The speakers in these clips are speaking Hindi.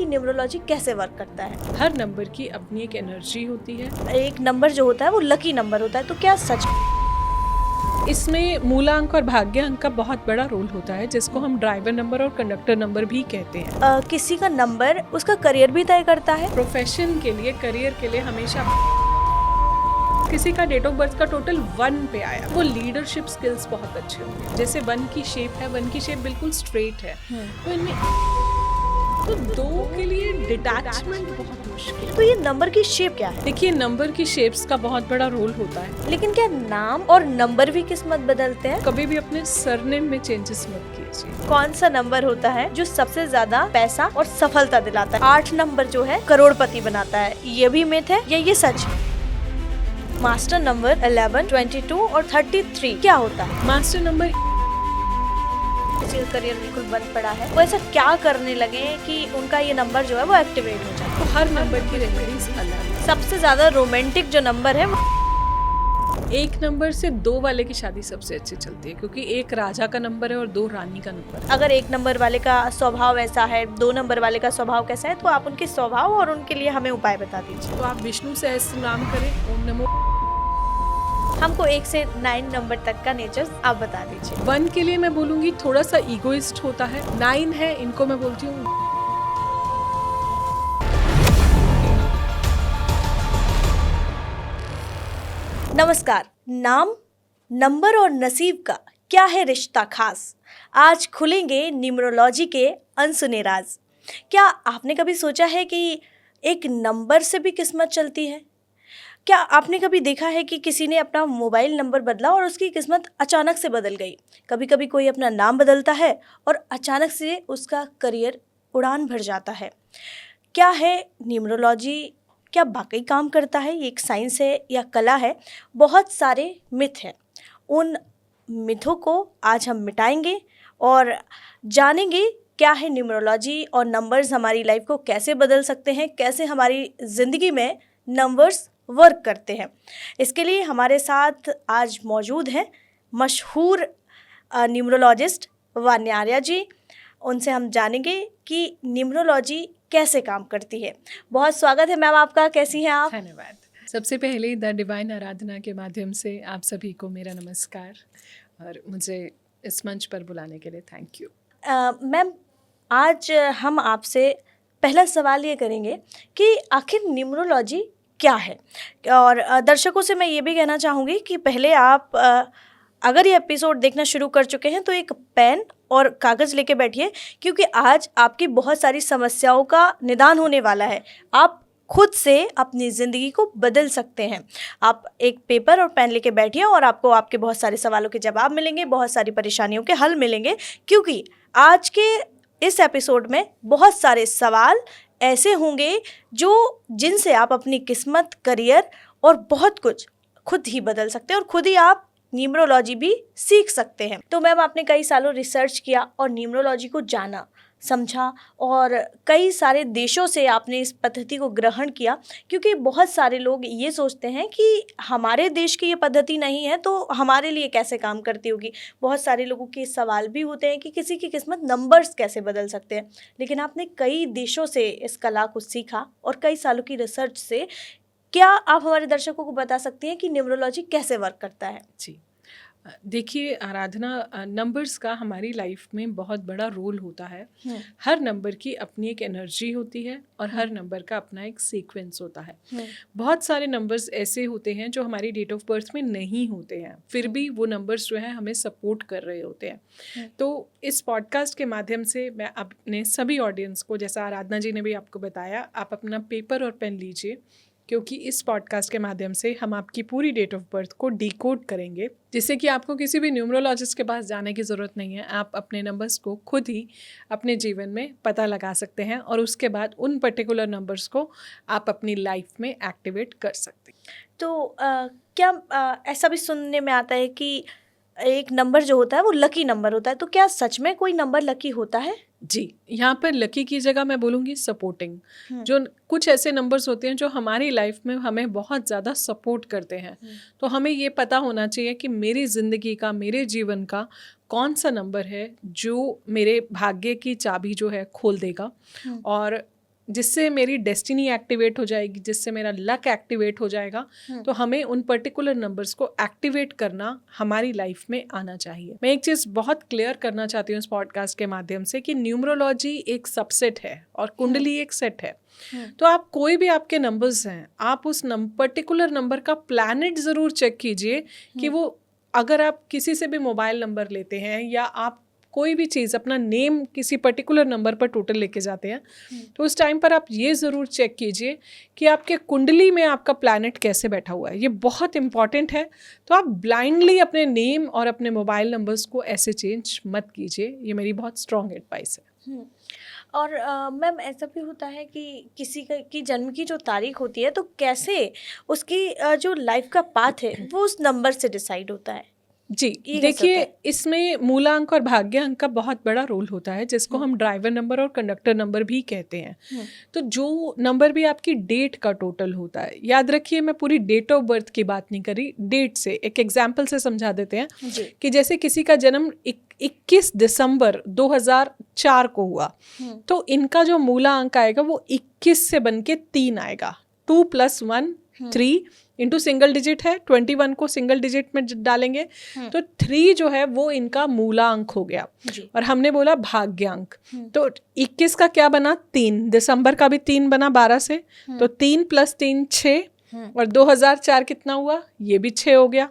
कि न्यूमरोलॉजी कैसे वर्क करता है। हर नंबर की अपनी एक एनर्जी होती है। एक नंबर जो होता है वो लकी नंबर होता है, तो क्या सच? इसमें मूलांक और भाग्य अंक का बहुत बड़ा रोल होता है, जिसको हम ड्राइवर नंबर और कंडक्टर नंबर भी कहते हैं। किसी का नंबर उसका करियर भी तय करता है। प्रोफेशन के लिए, करियर के लिए हमेशा किसी का डेट ऑफ बर्थ का टोटल 1 पे आया, वो लीडरशिप स्किल्स बहुत अच्छे होंगे। जैसे 1 की शेप है, 1 की शेप बिल्कुल स्ट्रेट है, तो इनमें तो 2 के लिए डिटैचमेंट बहुत मुश्किल है। तो ये नंबर की शेप क्या है? देखिए, नंबर की शेप्स का बहुत बड़ा रोल होता है। लेकिन क्या नाम और नंबर भी किस्मत बदलते हैं? कभी भी अपने सरनेम में चेंजेस मत कीजिए। कौन सा नंबर होता है जो सबसे ज्यादा पैसा और सफलता दिलाता है? 8 नंबर जो है करोड़पति बनाता है, ये भी मिथ है या ये सच? मास्टर नंबर 11, 22 और 33 क्या होता है? मास्टर नंबर किसी का करियर बिल्कुल बंद पड़ा है, वो ऐसा क्या करने लगे कि उनका ये नंबर जो है वो एक्टिवेट हो जाए? तो हर नंबर की रेमेडीज अलग है। सबसे ज्यादा रोमांटिक जो नंबर है वो 1 नंबर से 2 वाले की शादी सबसे अच्छी चलती है, क्योंकि 1 राजा का नंबर है और 2 रानी का नंबर है। अगर 1 नंबर वाले का स्वभाव ऐसा है, 2 नंबर वाले का स्वभाव कैसा है, तो आप उनके स्वभाव और उनके लिए हमें उपाय बता दीजिए। तो आप विष्णु सहस्त्र नाम करें, ओम नमो। हमको 1 से 9 नंबर तक का नेचर आप बता दीजिए। 1 के लिए मैं बोलूंगी थोड़ा सा ईगोइस्ट होता है। 9 है, इनको मैं बोलती हूँ नमस्कार। नाम, नंबर और नसीब का क्या है रिश्ता खास? आज खुलेंगे न्यूमरोलॉजी के अनसुने राज। क्या आपने कभी सोचा है कि एक नंबर से भी किस्मत चलती है? क्या आपने कभी देखा है कि किसी ने अपना मोबाइल नंबर बदला और उसकी किस्मत अचानक से बदल गई? कभी कभी कोई अपना नाम बदलता है और अचानक से उसका करियर उड़ान भर जाता है। क्या है न्यूमरोलॉजी? क्या वाकई काम करता है? ये एक साइंस है या कला है? बहुत सारे मिथ हैं। उन मिथों को आज हम मिटाएंगे और जानेंगे क्या है न्यूमरोलॉजी और नंबर्स हमारी लाइफ को कैसे बदल सकते हैं, कैसे हमारी ज़िंदगी में नंबर्स वर्क करते हैं। इसके लिए हमारे साथ आज मौजूद हैं मशहूर न्यूमरोलॉजिस्ट वान्यार्या जी। उनसे हम जानेंगे कि न्यूमरोलॉजी कैसे काम करती है। बहुत स्वागत है मैम आपका, कैसी हैं आप? धन्यवाद। सबसे पहले द डिवाइन आराधना के माध्यम से आप सभी को मेरा नमस्कार और मुझे इस मंच पर बुलाने के लिए थैंक यू। मैम, आज हम आपसे पहला सवाल ये करेंगे कि आखिर न्यूमरोलॉजी क्या है, और दर्शकों से मैं ये भी कहना चाहूँगी कि पहले आप अगर ये एपिसोड देखना शुरू कर चुके हैं तो एक पेन और कागज़ लेके बैठिए, क्योंकि आज आपकी बहुत सारी समस्याओं का निदान होने वाला है। आप खुद से अपनी ज़िंदगी को बदल सकते हैं। आप एक पेपर और पेन लेके बैठिए और आपको आपके बहुत सारे सवालों के जवाब मिलेंगे, बहुत सारी परेशानियों के हल मिलेंगे, क्योंकि आज के इस एपिसोड में बहुत सारे सवाल ऐसे होंगे जिनसे आप अपनी किस्मत, करियर और बहुत कुछ खुद ही बदल सकते हैं और खुद ही आप न्यूमरोलॉजी भी सीख सकते हैं। तो मैम, आपने कई सालों रिसर्च किया और न्यूमरोलॉजी को जाना, समझा और कई सारे देशों से आपने इस पद्धति को ग्रहण किया, क्योंकि बहुत सारे लोग ये सोचते हैं कि हमारे देश की ये पद्धति नहीं है तो हमारे लिए कैसे काम करती होगी। बहुत सारे लोगों के सवाल भी होते हैं कि किसी की किस्मत नंबर्स कैसे बदल सकते हैं। लेकिन आपने कई देशों से इस कला को सीखा और कई सालों की रिसर्च से, क्या आप हमारे दर्शकों को बता सकती हैं कि न्यूमरोलॉजी कैसे वर्क करता है? जी, देखिए आराधना, नंबर्स का हमारी लाइफ में बहुत बड़ा रोल होता है। हर नंबर की अपनी एक एनर्जी होती है और हर नंबर का अपना एक सीक्वेंस होता है। बहुत सारे नंबर्स ऐसे होते हैं जो हमारी डेट ऑफ बर्थ में नहीं होते हैं, फिर भी वो नंबर्स जो है हमें सपोर्ट कर रहे होते हैं। तो इस पॉडकास्ट के माध्यम से मैं अपने सभी ऑडियंस को, जैसा आराधना जी ने भी आपको बताया, आप अपना पेपर और पेन लीजिए, क्योंकि इस पॉडकास्ट के माध्यम से हम आपकी पूरी डेट ऑफ बर्थ को डिकोड करेंगे, जिससे कि आपको किसी भी न्यूमरोलॉजिस्ट के पास जाने की ज़रूरत नहीं है। आप अपने नंबर्स को खुद ही अपने जीवन में पता लगा सकते हैं और उसके बाद उन पर्टिकुलर नंबर्स को आप अपनी लाइफ में एक्टिवेट कर सकते हैं। तो क्या ऐसा भी सुनने में आता है कि एक नंबर जो होता है वो लकी नंबर होता है, तो क्या सच में कोई नंबर लकी होता है? जी, यहाँ पर लकी की जगह मैं बोलूँगी सपोर्टिंग। जो कुछ ऐसे नंबर्स होते हैं जो हमारी लाइफ में हमें बहुत ज़्यादा सपोर्ट करते हैं। तो हमें ये पता होना चाहिए कि मेरी ज़िंदगी का, मेरे जीवन का कौन सा नंबर है जो मेरे भाग्य की चाबी जो है खोल देगा। और जिससे मेरी डेस्टिनी एक्टिवेट हो जाएगी, जिससे मेरा लक एक्टिवेट हो जाएगा, तो हमें उन पर्टिकुलर नंबर्स को एक्टिवेट करना हमारी लाइफ में आना चाहिए। मैं एक चीज़ बहुत क्लियर करना चाहती हूँ इस पॉडकास्ट के माध्यम से कि न्यूमरोलॉजी एक सबसेट है और कुंडली एक सेट है। तो आप कोई भी आपके नंबर्स हैं, आप उस पर्टिकुलर नंबर का प्लैनेट ज़रूर चेक कीजिए कि वो, अगर आप किसी से भी मोबाइल नंबर लेते हैं या आप कोई भी चीज़ अपना नेम किसी पर्टिकुलर नंबर पर टोटल लेके जाते हैं, तो उस टाइम पर आप ये ज़रूर चेक कीजिए कि आपके कुंडली में आपका प्लैनेट कैसे बैठा हुआ है। ये बहुत इंपॉर्टेंट है। तो आप ब्लाइंडली अपने नेम और अपने मोबाइल नंबर्स को ऐसे चेंज मत कीजिए। ये मेरी बहुत स्ट्रॉन्ग एडवाइस है। और मैम ऐसा भी होता है कि किसी की जन्म की जो तारीख होती है, तो कैसे उसकी जो लाइफ का पाथ है वो उस नंबर से डिसाइड होता है? जी, ये कैसे देखिए, होता है? इसमें मूलांक और भाग्यांक का बहुत बड़ा रोल होता है, जिसको हम ड्राइवर नंबर और कंडक्टर नंबर भी कहते हैं। तो जो नंबर भी आपकी डेट का टोटल होता है, याद रखिए मैं पूरी डेट ऑफ बर्थ की बात नहीं करी, डेट से एक एग्जाम्पल से समझा देते हैं कि जैसे किसी का जन्म 21 दिसंबर 2004 को हुआ, तो इनका जो मूला अंक आएगा वो 21 से बन के 3 आएगा। 2 + 1 3 इंटू सिंगल डिजिट है, 21 को सिंगल डिजिट में डालेंगे तो 3 जो है वो इनका मूला अंक हो गया। और हमने बोला भाग्यांक, तो 21 का क्या बना? 3। दिसंबर का भी 3 बना 12 से, तो 3 + 3 6, और 2004 कितना हुआ? ये भी 6 हो गया।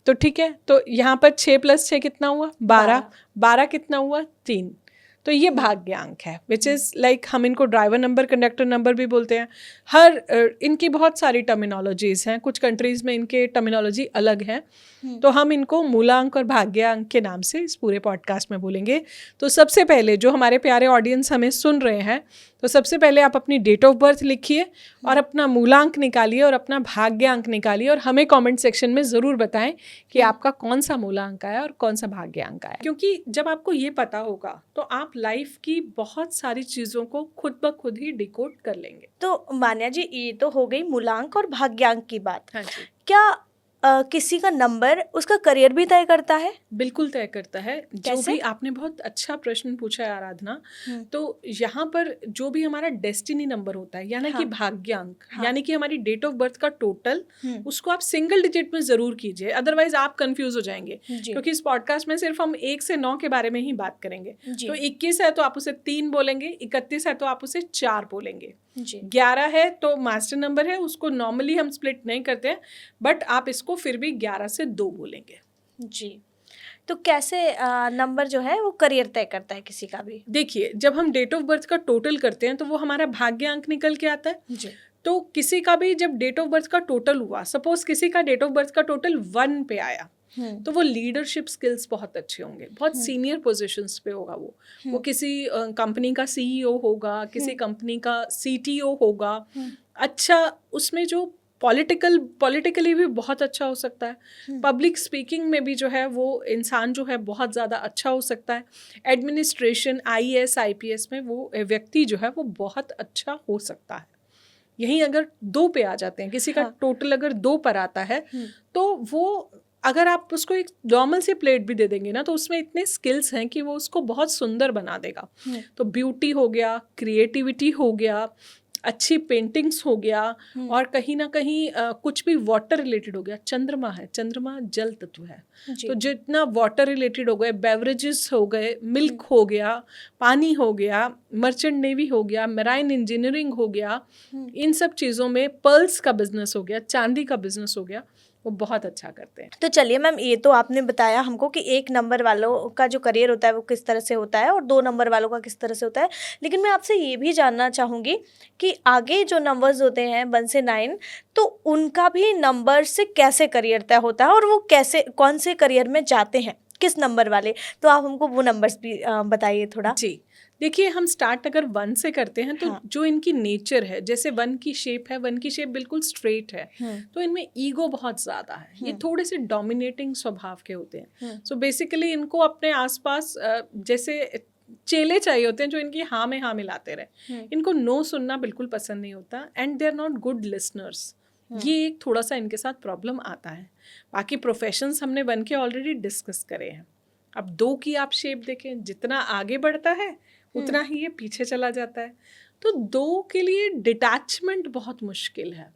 तो ठीक है, तो यहाँ पर 6 + 6 कितना हुआ? 12। 12 कितना हुआ? 3। तो ये भाग्यांक है, विच इज़ लाइक हम इनको ड्राइवर नंबर, कंडक्टर नंबर भी बोलते हैं। इनकी बहुत सारी टर्मिनोलॉजीज़ हैं, कुछ कंट्रीज़ में इनके टर्मिनोलॉजी अलग है, तो हम इनको मूलांक और भाग्यांक के नाम से इस पूरे पॉडकास्ट में बोलेंगे। तो सबसे पहले जो हमारे प्यारे ऑडियंस हमें सुन रहे हैं, तो सबसे पहले आप अपनी डेट ऑफ बर्थ लिखिए और अपना मूलांक निकालिए और अपना भाग्यांक निकालिए, और हमें कमेंट सेक्शन में ज़रूर बताएं कि आपका कौन सा मूलांक आया और कौन सा भाग्यांक आया। क्योंकि जब आपको ये पता होगा तो आप लाइफ की बहुत सारी चीज़ों को खुद ब खुद ही डिकोड कर लेंगे। तो मान्या जी, ये तो हो गई मूलांक और भाग्यांक की बात। हाँ जी। क्या किसी का नंबर उसका करियर भी तय करता है? बिल्कुल तय करता है। जो भी आपने बहुत अच्छा प्रश्न पूछा है आराधना, तो यहाँ पर जो भी हमारा डेस्टिनी नंबर होता है, यानी कि भाग्यांक, यानी कि हमारी डेट ऑफ बर्थ का टोटल, उसको आप सिंगल डिजिट में जरूर कीजिए, अदरवाइज आप कंफ्यूज हो जाएंगे, क्योंकि इस पॉडकास्ट में सिर्फ हम 1 से 9 के बारे में ही बात करेंगे। तो 21 है तो आप उसे 3 बोलेंगे, 31 है तो आप उसे 4 बोलेंगे, 11 है तो मास्टर नंबर है, उसको नॉर्मली हम स्प्लिट नहीं करते हैं, बट आप इसको फिर भी 11 से 2 बोलेंगे। जी, तो कैसे नंबर जो है वो करियर तय करता है किसी का भी? देखिए, जब हम डेट ऑफ बर्थ का टोटल करते हैं तो वो हमारा भाग्यांक निकल के आता है जी। तो किसी का भी जब डेट ऑफ बर्थ का टोटल हुआ, सपोज किसी का डेट ऑफ बर्थ का टोटल 1 पे आया, तो वो लीडरशिप स्किल्स बहुत अच्छे होंगे, बहुत सीनियर पोजीशंस पे होगा वो किसी कंपनी का सीईओ होगा, किसी कंपनी का सीटीओ होगा, अच्छा उसमें जो पॉलिटिकली भी बहुत अच्छा हो सकता है, पब्लिक स्पीकिंग में भी जो है वो इंसान जो है बहुत ज़्यादा अच्छा हो सकता है, एडमिनिस्ट्रेशन, आईएएस आईपीएस में वो व्यक्ति जो है वो बहुत अच्छा हो सकता है। यहीं अगर 2 पे आ जाते हैं, किसी का टोटल अगर 2 पर आता है, तो वो अगर आप उसको एक नॉर्मल सी प्लेट भी दे देंगे ना, तो उसमें इतने स्किल्स हैं कि वो उसको बहुत सुंदर बना देगा। तो ब्यूटी हो गया, क्रिएटिविटी हो गया, अच्छी पेंटिंग्स हो गया, और कहीं ना कहीं कुछ भी वाटर रिलेटेड हो गया। चंद्रमा है, चंद्रमा जल तत्व है, तो जितना वाटर रिलेटेड हो गए, बेवरेजेस हो गए, मिल्क हो गया, पानी हो गया, मर्चेंट नेवी हो गया, मेराइन इंजीनियरिंग हो गया, इन सब चीज़ों में, पर्ल्स का बिजनेस हो गया, चांदी का बिजनेस हो गया, वो बहुत अच्छा करते हैं। तो चलिए मैम, ये तो आपने बताया हमको कि 1 नंबर वालों का जो करियर होता है वो किस तरह से होता है और 2 नंबर वालों का किस तरह से होता है, लेकिन मैं आपसे ये भी जानना चाहूँगी कि आगे जो नंबर्स होते हैं 1 से 9, तो उनका भी नंबर से कैसे करियर तय होता है और वो कैसे, कौन से करियर में जाते हैं, किस नंबर वाले? तो आप हमको वो नंबर्स भी बताइए थोड़ा। जी, देखिए, हम स्टार्ट अगर 1 से करते हैं तो जो इनकी नेचर है, जैसे 1 की शेप है, 1 की शेप बिल्कुल स्ट्रेट है, तो इनमें ईगो बहुत ज़्यादा है, ये थोड़े से डोमिनेटिंग स्वभाव के होते हैं। सो बेसिकली इनको अपने आसपास जैसे चेले चाहिए होते हैं जो इनकी हाँ में हाँ मिलाते रहे। इनको नो सुनना बिल्कुल पसंद नहीं होता, and they are not good listeners. ये एक थोड़ा सा इनके साथ प्रॉब्लम आता है। बाकी प्रोफेशंस हमने 1 के ऑलरेडी डिस्कस करे हैं। अब 2 की आप शेप देखें, जितना आगे बढ़ता है उतना ही ये पीछे चला जाता है। तो 2 के लिए डिटैचमेंट बहुत मुश्किल है।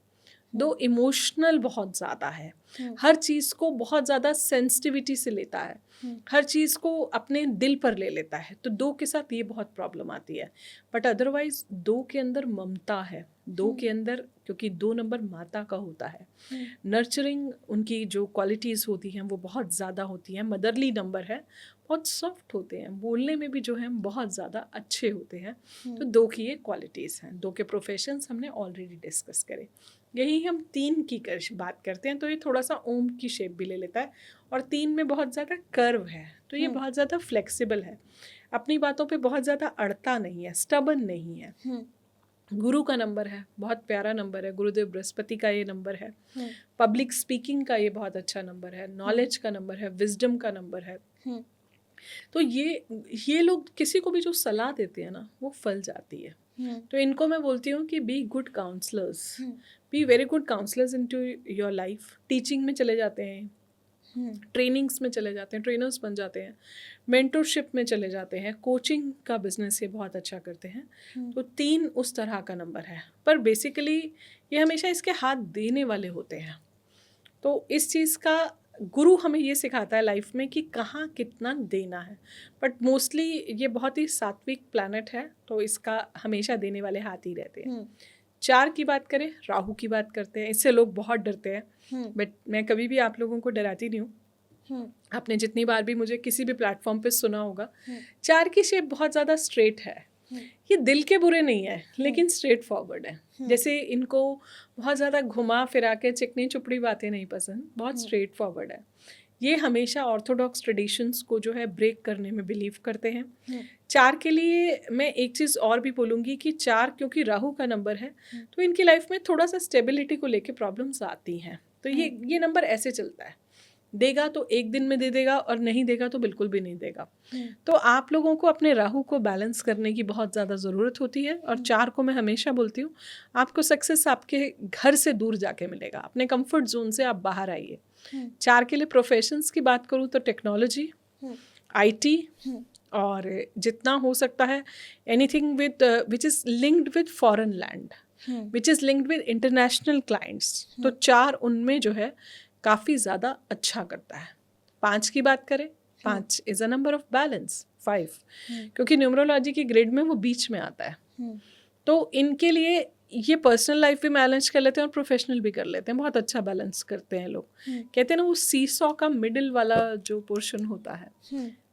2 इमोशनल बहुत ज़्यादा है, हर चीज़ को बहुत ज़्यादा सेंसिटिविटी से लेता है, हर चीज़ को अपने दिल पर ले लेता है, तो 2 के साथ ये बहुत प्रॉब्लम आती है। बट अदरवाइज 2 के अंदर ममता है, 2 के अंदर, क्योंकि 2 नंबर माता का होता है, नर्चरिंग उनकी जो क्वालिटीज़ होती हैं वो बहुत ज़्यादा होती हैं, मदरली नंबर है, बहुत सॉफ्ट होते हैं, बोलने में भी जो है बहुत ज़्यादा अच्छे होते हैं। तो 2 की ये क्वालिटीज़ हैं। 2 के प्रोफेशंस हमने ऑलरेडी डिस्कस करे। यही हम 3 की बात करते हैं, तो ये थोड़ा सा ओम की शेप भी ले लेता है, और 3 में बहुत ज़्यादा कर्व है, तो ये बहुत ज़्यादा फ्लेक्सिबल है, अपनी बातों पे बहुत ज़्यादा अड़ता नहीं है, स्टबन नहीं है। गुरु का नंबर है, बहुत प्यारा नंबर है, गुरुदेव बृहस्पति का ये नंबर है, पब्लिक स्पीकिंग का ये बहुत अच्छा नंबर है, नॉलेज का नंबर है, विजडम का नंबर है। तो ये लोग किसी को भी जो सलाह देते हैं ना, वो फल जाती है। तो इनको मैं बोलती हूँ कि be good counsellors, be very good counsellors into your life. Teaching में चले जाते हैं, ट्रेनिंग्स में चले जाते हैं, ट्रेनर्स बन जाते हैं, मेंटरशिप में चले जाते हैं, कोचिंग का बिजनेस ये बहुत अच्छा करते हैं। तो 3 उस तरह का नंबर है, पर बेसिकली ये हमेशा इसके हाथ देने वाले होते हैं। तो इस चीज़ का गुरु हमें ये सिखाता है लाइफ में कि कहाँ कितना देना है, बट मोस्टली ये बहुत ही सात्विक प्लैनेट है, तो इसका हमेशा देने वाले हाथ ही रहते हैं। 4 की बात करें, राहु की बात करते हैं, इससे लोग बहुत डरते हैं, बट मैं कभी भी आप लोगों को डराती नहीं हूँ। आपने जितनी बार भी मुझे किसी भी प्लेटफॉर्म पे सुना होगा, 4 की शेप बहुत ज़्यादा स्ट्रेट है, ये दिल के बुरे नहीं है, लेकिन स्ट्रेट फॉरवर्ड है। जैसे इनको बहुत ज़्यादा घुमा फिरा के चिकनी चुपड़ी बातें नहीं पसंद, बहुत स्ट्रेट फॉरवर्ड है। ये हमेशा ऑर्थोडॉक्स ट्रेडिशंस को जो है ब्रेक करने में बिलीव करते हैं। 4 के लिए मैं एक चीज़ और भी बोलूँगी कि 4 क्योंकि राहु का नंबर है, तो इनकी लाइफ में थोड़ा सा स्टेबिलिटी को लेके प्रॉब्लम्स आती हैं। तो ये नंबर ऐसे चलता है, देगा तो एक दिन में दे देगा, और नहीं देगा तो बिल्कुल भी नहीं देगा। तो आप लोगों को अपने राहु को बैलेंस करने की बहुत ज़्यादा ज़रूरत होती है। और 4 को मैं हमेशा बोलती हूँ, आपको सक्सेस आपके घर से दूर जाके मिलेगा, अपने कंफर्ट जोन से आप बाहर आइए। 4 के लिए प्रोफेशंस की बात करूँ तो टेक्नोलॉजी, IT, और जितना हो सकता है anything with which is linked with foreign land, which is linked with international clients. तो 4 उनमें जो है काफ़ी ज़्यादा अच्छा करता है। 5 की बात करें, 5 is a number of balance, 5 क्योंकि न्यूमरोलॉजी की ग्रेड में वो बीच में आता है। तो इनके लिए ये पर्सनल लाइफ भी मैनेज कर लेते हैं और प्रोफेशनल भी कर लेते हैं, बहुत अच्छा बैलेंस करते हैं लोग। कहते हैं ना, वो सीसॉ का मिडिल वाला जो पोर्शन होता है।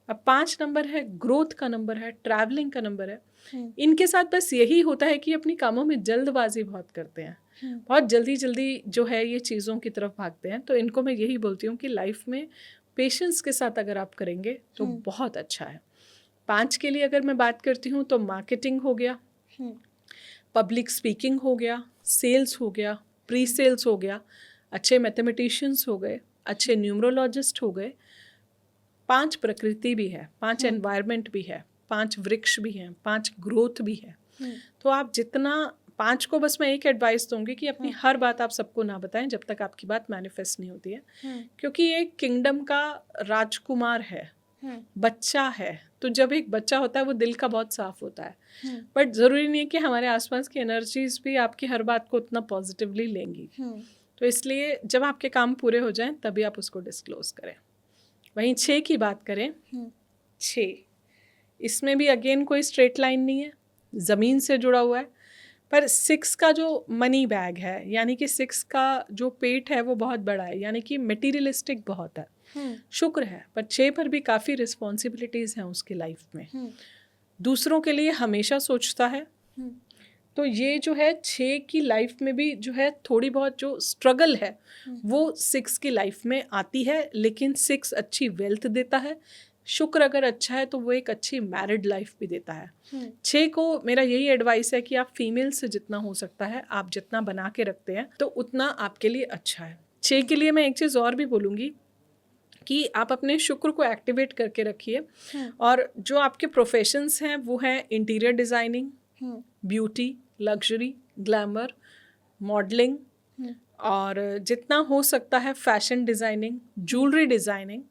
अब 5 नंबर है, ग्रोथ का नंबर है, ट्रैवलिंग का नंबर है। इनके साथ बस यही होता है कि अपनी कामों में जल्दबाजी बहुत करते हैं, बहुत जल्दी जल्दी जो है ये चीज़ों की तरफ भागते हैं। तो इनको मैं यही बोलती हूँ कि लाइफ में पेशेंस के साथ अगर आप करेंगे तो बहुत अच्छा है। 5 के लिए अगर मैं बात करती हूँ तो मार्केटिंग हो गया, पब्लिक स्पीकिंग हो गया, सेल्स हो गया, प्री सेल्स हो गया, अच्छे मैथमेटिशियंस हो गए, अच्छे न्यूमरोलॉजिस्ट हो गए। 5 प्रकृति भी है, 5 एनवायरनमेंट भी है, 5 वृक्ष भी हैं, 5 ग्रोथ भी है। तो आप जितना 5 को बस मैं एक एडवाइस दूंगी कि अपनी हर बात आप सबको ना बताएं जब तक आपकी बात मैनिफेस्ट नहीं होती है, क्योंकि ये किंगडम का राजकुमार है, बच्चा है। तो जब एक बच्चा होता है वो दिल का बहुत साफ होता है, बट ज़रूरी नहीं है कि हमारे आसपास की एनर्जीज भी आपकी हर बात को उतना पॉजिटिवली लेंगी। तो इसलिए जब आपके काम पूरे हो जाएं तभी आप उसको डिस्क्लोज करें। वहीं 6 की बात करें, 6 इसमें भी अगेन कोई स्ट्रेट लाइन नहीं है, ज़मीन से जुड़ा हुआ है। पर 6 का जो मनी बैग है, यानी कि 6 का जो पेट है वो बहुत बड़ा है, यानी कि मटीरियलिस्टिक बहुत है, शुक्र है। पर 6 पर भी काफ़ी रिस्पॉन्सिबिलिटीज़ हैं उसकी लाइफ में, दूसरों के लिए हमेशा सोचता है। तो ये जो है 6 की लाइफ में भी जो है थोड़ी बहुत जो स्ट्रगल है वो 6 की लाइफ में आती है, लेकिन 6 अच्छी वेल्थ देता है। शुक्र अगर अच्छा है तो वो एक अच्छी मैरिड लाइफ भी देता है। 6 को मेरा यही एडवाइस है कि आप फीमेल से जितना हो सकता है, आप जितना बना के रखते हैं तो उतना आपके लिए अच्छा है। 6 के लिए मैं एक चीज़ और भी बोलूँगी कि आप अपने शुक्र को एक्टिवेट करके रखिए। और जो आपके प्रोफेशंस हैं वो हैं interior designing, beauty, luxury, glamour, modelling, और जितना हो सकता है फैशन डिज़ाइनिंग, ज्वेलरी डिज़ाइनिंग,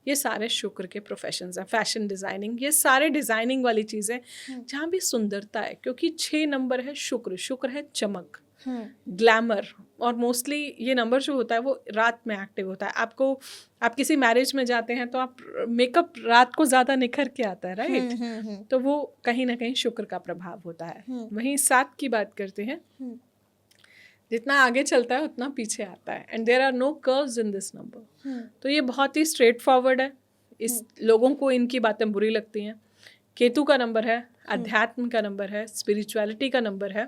ये सारे शुक्र के प्रोफेशंस हैं। फैशन डिज़ाइनिंग, ये सारे डिज़ाइनिंग वाली चीज़ें जहाँ भी सुंदरता है, क्योंकि 6 नंबर है शुक्र, शुक्र है चमक, ग्लैमर, और मोस्टली ये नंबर जो होता है वो रात में एक्टिव होता है। आप किसी मैरिज में जाते हैं तो आप मेकअप रात को ज़्यादा निखर के आता है, राइट? तो वो कहीं ना कहीं शुक्र का प्रभाव होता है। वहीं 7 की बात करते हैं, जितना आगे चलता है उतना पीछे आता है, and there are no curves in this number. तो ये बहुत ही स्ट्रेट फॉरवर्ड है। इस लोगों को इनकी बातें बुरी लगती हैं। केतु का नंबर है, अध्यात्म का नंबर है, स्पिरिचुअलिटी का नंबर है।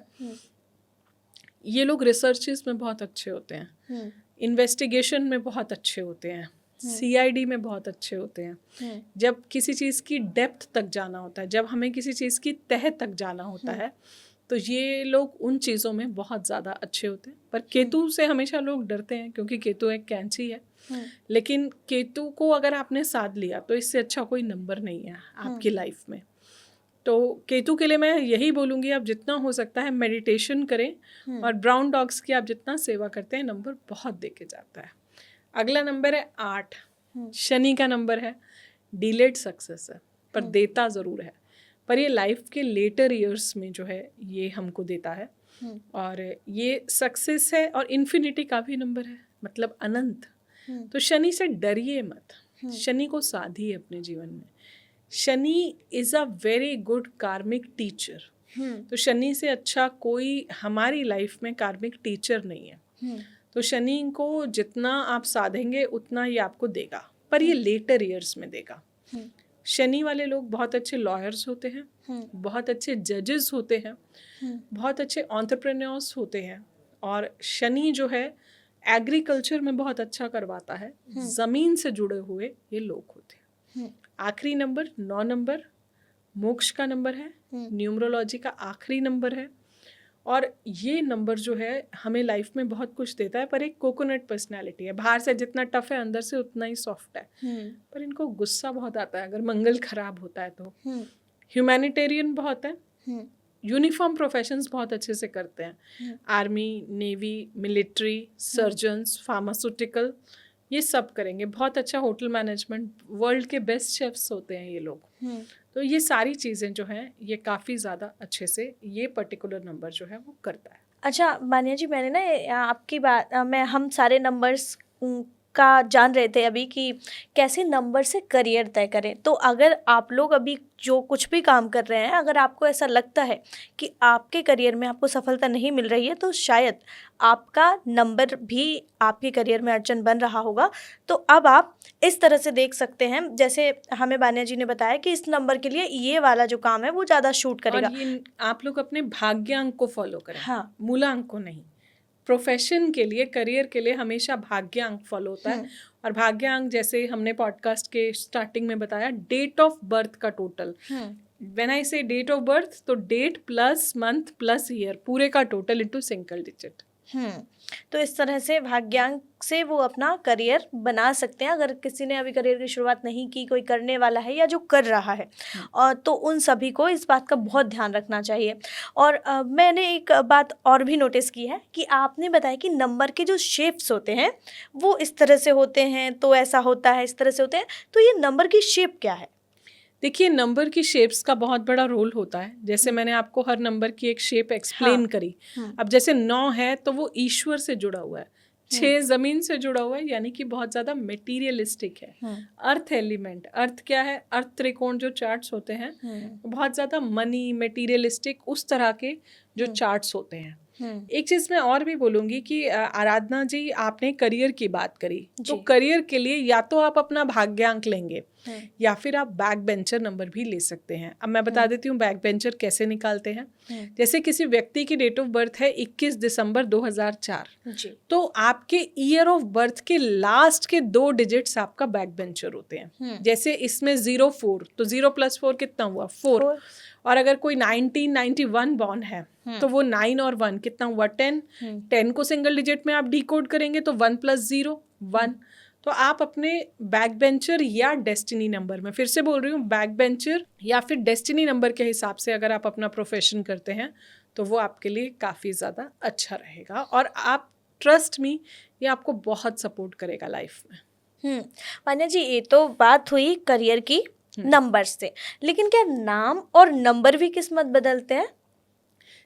ये लोग रिसर्चेस में बहुत अच्छे होते हैं, इन्वेस्टिगेशन में बहुत अच्छे होते हैं, CID में बहुत अच्छे होते हैं। जब किसी चीज़ की डेप्थ तक जाना होता है, जब हमें किसी चीज़ की तह तक जाना होता है, तो ये लोग उन चीज़ों में बहुत ज़्यादा अच्छे होते हैं। पर केतु से हमेशा लोग डरते हैं, क्योंकि केतु एक कैंची है। लेकिन केतु को अगर आपने साध लिया तो इससे अच्छा कोई नंबर नहीं है आपकी लाइफ में। तो केतु के लिए मैं यही बोलूँगी, आप जितना हो सकता है मेडिटेशन करें, और ब्राउन डॉग्स की आप जितना सेवा करते हैं, नंबर बहुत दे के जाता है। अगला नंबर है 8, शनि का नंबर है। डिलेड सक्सेस है, पर देता ज़रूर है, पर ये लाइफ के लेटर ईयर्स में जो है ये हमको देता है। और ये सक्सेस है, और इन्फिनिटी का भी नंबर है, मतलब अनंत। तो शनि से डरिए मत, शनि को साधिए अपने जीवन में। Shani is a very good कार्मिक टीचर। तो शनि से अच्छा कोई हमारी लाइफ में कार्मिक टीचर नहीं है। तो शनि को जितना आप साधेंगे उतना ये आपको देगा, पर ये लेटर ईयर्स में देगा। शनि वाले लोग बहुत अच्छे लॉयर्स होते हैं, बहुत अच्छे जजेस होते हैं, बहुत अच्छे एंटरप्रेन्योर्स होते हैं। और शनि जो है एग्रीकल्चर में बहुत अच्छा करवाता है, ज़मीन से जुड़े हुए ये लोग होते हैं। आखिरी नंबर 9 नंबर मोक्ष का नंबर है, न्यूमरोलॉजी का आखिरी नंबर है। और ये नंबर जो है हमें लाइफ में बहुत कुछ देता है, पर एक कोकोनट पर्सनालिटी है। बाहर से जितना टफ है, अंदर से उतना ही सॉफ्ट है। पर इनको गुस्सा बहुत आता है अगर मंगल खराब होता है तो। ह्यूमैनिटेरियन बहुत है, यूनिफॉर्म प्रोफेशंस बहुत अच्छे से करते हैं। Army, navy, military, surgeons, pharmaceutical, ये सब करेंगे। बहुत अच्छा होटल मैनेजमेंट, वर्ल्ड के बेस्ट शेफ्स होते हैं ये लोग। तो ये सारी चीज़ें जो हैं ये काफ़ी ज़्यादा अच्छे से ये पर्टिकुलर नंबर जो है वो करता है। अच्छा मान्या जी, मैंने ना आपकी बात हम सारे नंबर्स का जान रहे थे अभी कि कैसे नंबर से करियर तय करें। तो अगर आप लोग अभी जो कुछ भी काम कर रहे हैं, अगर आपको ऐसा लगता है कि आपके करियर में आपको सफलता नहीं मिल रही है, तो शायद आपका नंबर भी आपके करियर में अड़चन बन रहा होगा। तो अब आप इस तरह से देख सकते हैं, जैसे हमें मान्या जी ने बताया कि इस नंबर के लिए ये वाला जो काम है वो ज़्यादा शूट करेगा। और ये आप लोग अपने भाग्यांक को फॉलो करें, हाँ, मूलांक को नहीं। प्रोफेशन के लिए, करियर के लिए हमेशा भाग्यांक फॉलो होता है। और भाग्यांक जैसे हमने पॉडकास्ट के स्टार्टिंग में बताया, डेट ऑफ बर्थ का total. When I say date of birth, तो date plus month plus year, पूरे का टोटल इनटू सिंगल डिजिट। तो इस तरह से भाग्यांक से वो अपना करियर बना सकते हैं। अगर किसी ने अभी करियर की शुरुआत नहीं की, कोई करने वाला है या जो कर रहा है, और तो उन सभी को इस बात का बहुत ध्यान रखना चाहिए। और मैंने एक बात और भी नोटिस की है कि आपने बताया कि नंबर के जो शेप्स होते हैं वो इस तरह से होते हैं, तो ऐसा होता है, इस तरह से होते हैं। तो ये नंबर की शेप क्या है? देखिए, नंबर की शेप्स का बहुत बड़ा रोल होता है। जैसे मैंने आपको हर नंबर की एक शेप एक्सप्लेन करी। अब जैसे 9 है तो वो ईश्वर से जुड़ा हुआ है, 6 जमीन से जुड़ा हुआ है, यानी कि बहुत ज़्यादा मेटीरियलिस्टिक है। अर्थ एलिमेंट, अर्थ क्या है? अर्थ त्रिकोण जो चार्ट्स होते हैं, बहुत ज़्यादा मनी, मेटीरियलिस्टिक, उस तरह के जो चार्ट्स होते हैं। एक चीज़ मैं और भी बोलूँगी कि आराधना जी, आपने करियर की बात करी, तो करियर के लिए या तो आप अपना भाग्यांक लेंगे या फिर आप बैक बेंचर नंबर भी ले सकते हैं। अब मैं बता देती हूँ बैक बेंचर कैसे निकालते हैं। जैसे किसी व्यक्ति की डेट ऑफ बर्थ है 21 दिसंबर 2004, तो आपके ईयर ऑफ बर्थ के लास्ट के 2 डिजिट्स आपका बैक बेंचर होते हैं। जैसे इसमें 04, तो 0 + 4 कितना हुआ? 4। और अगर कोई 1991 बॉर्न है तो वो 9 और 1 कितना हुआ? 10। 10 को सिंगल डिजिट में आप डिकोड करेंगे तो 1 + 0 1। तो आप अपने बैक बेंचर या डेस्टिनी नंबर में, फिर से बोल रही हूँ, बैक बेंचर या फिर डेस्टिनी नंबर के हिसाब से अगर आप अपना प्रोफेशन करते हैं तो वो आपके लिए काफ़ी ज़्यादा अच्छा रहेगा। और आप ट्रस्ट मी, ये आपको बहुत सपोर्ट करेगा लाइफ में। मान्या जी, ये तो बात हुई करियर की नंबर से, लेकिन क्या नाम और नंबर भी किस्मत बदलते हैं?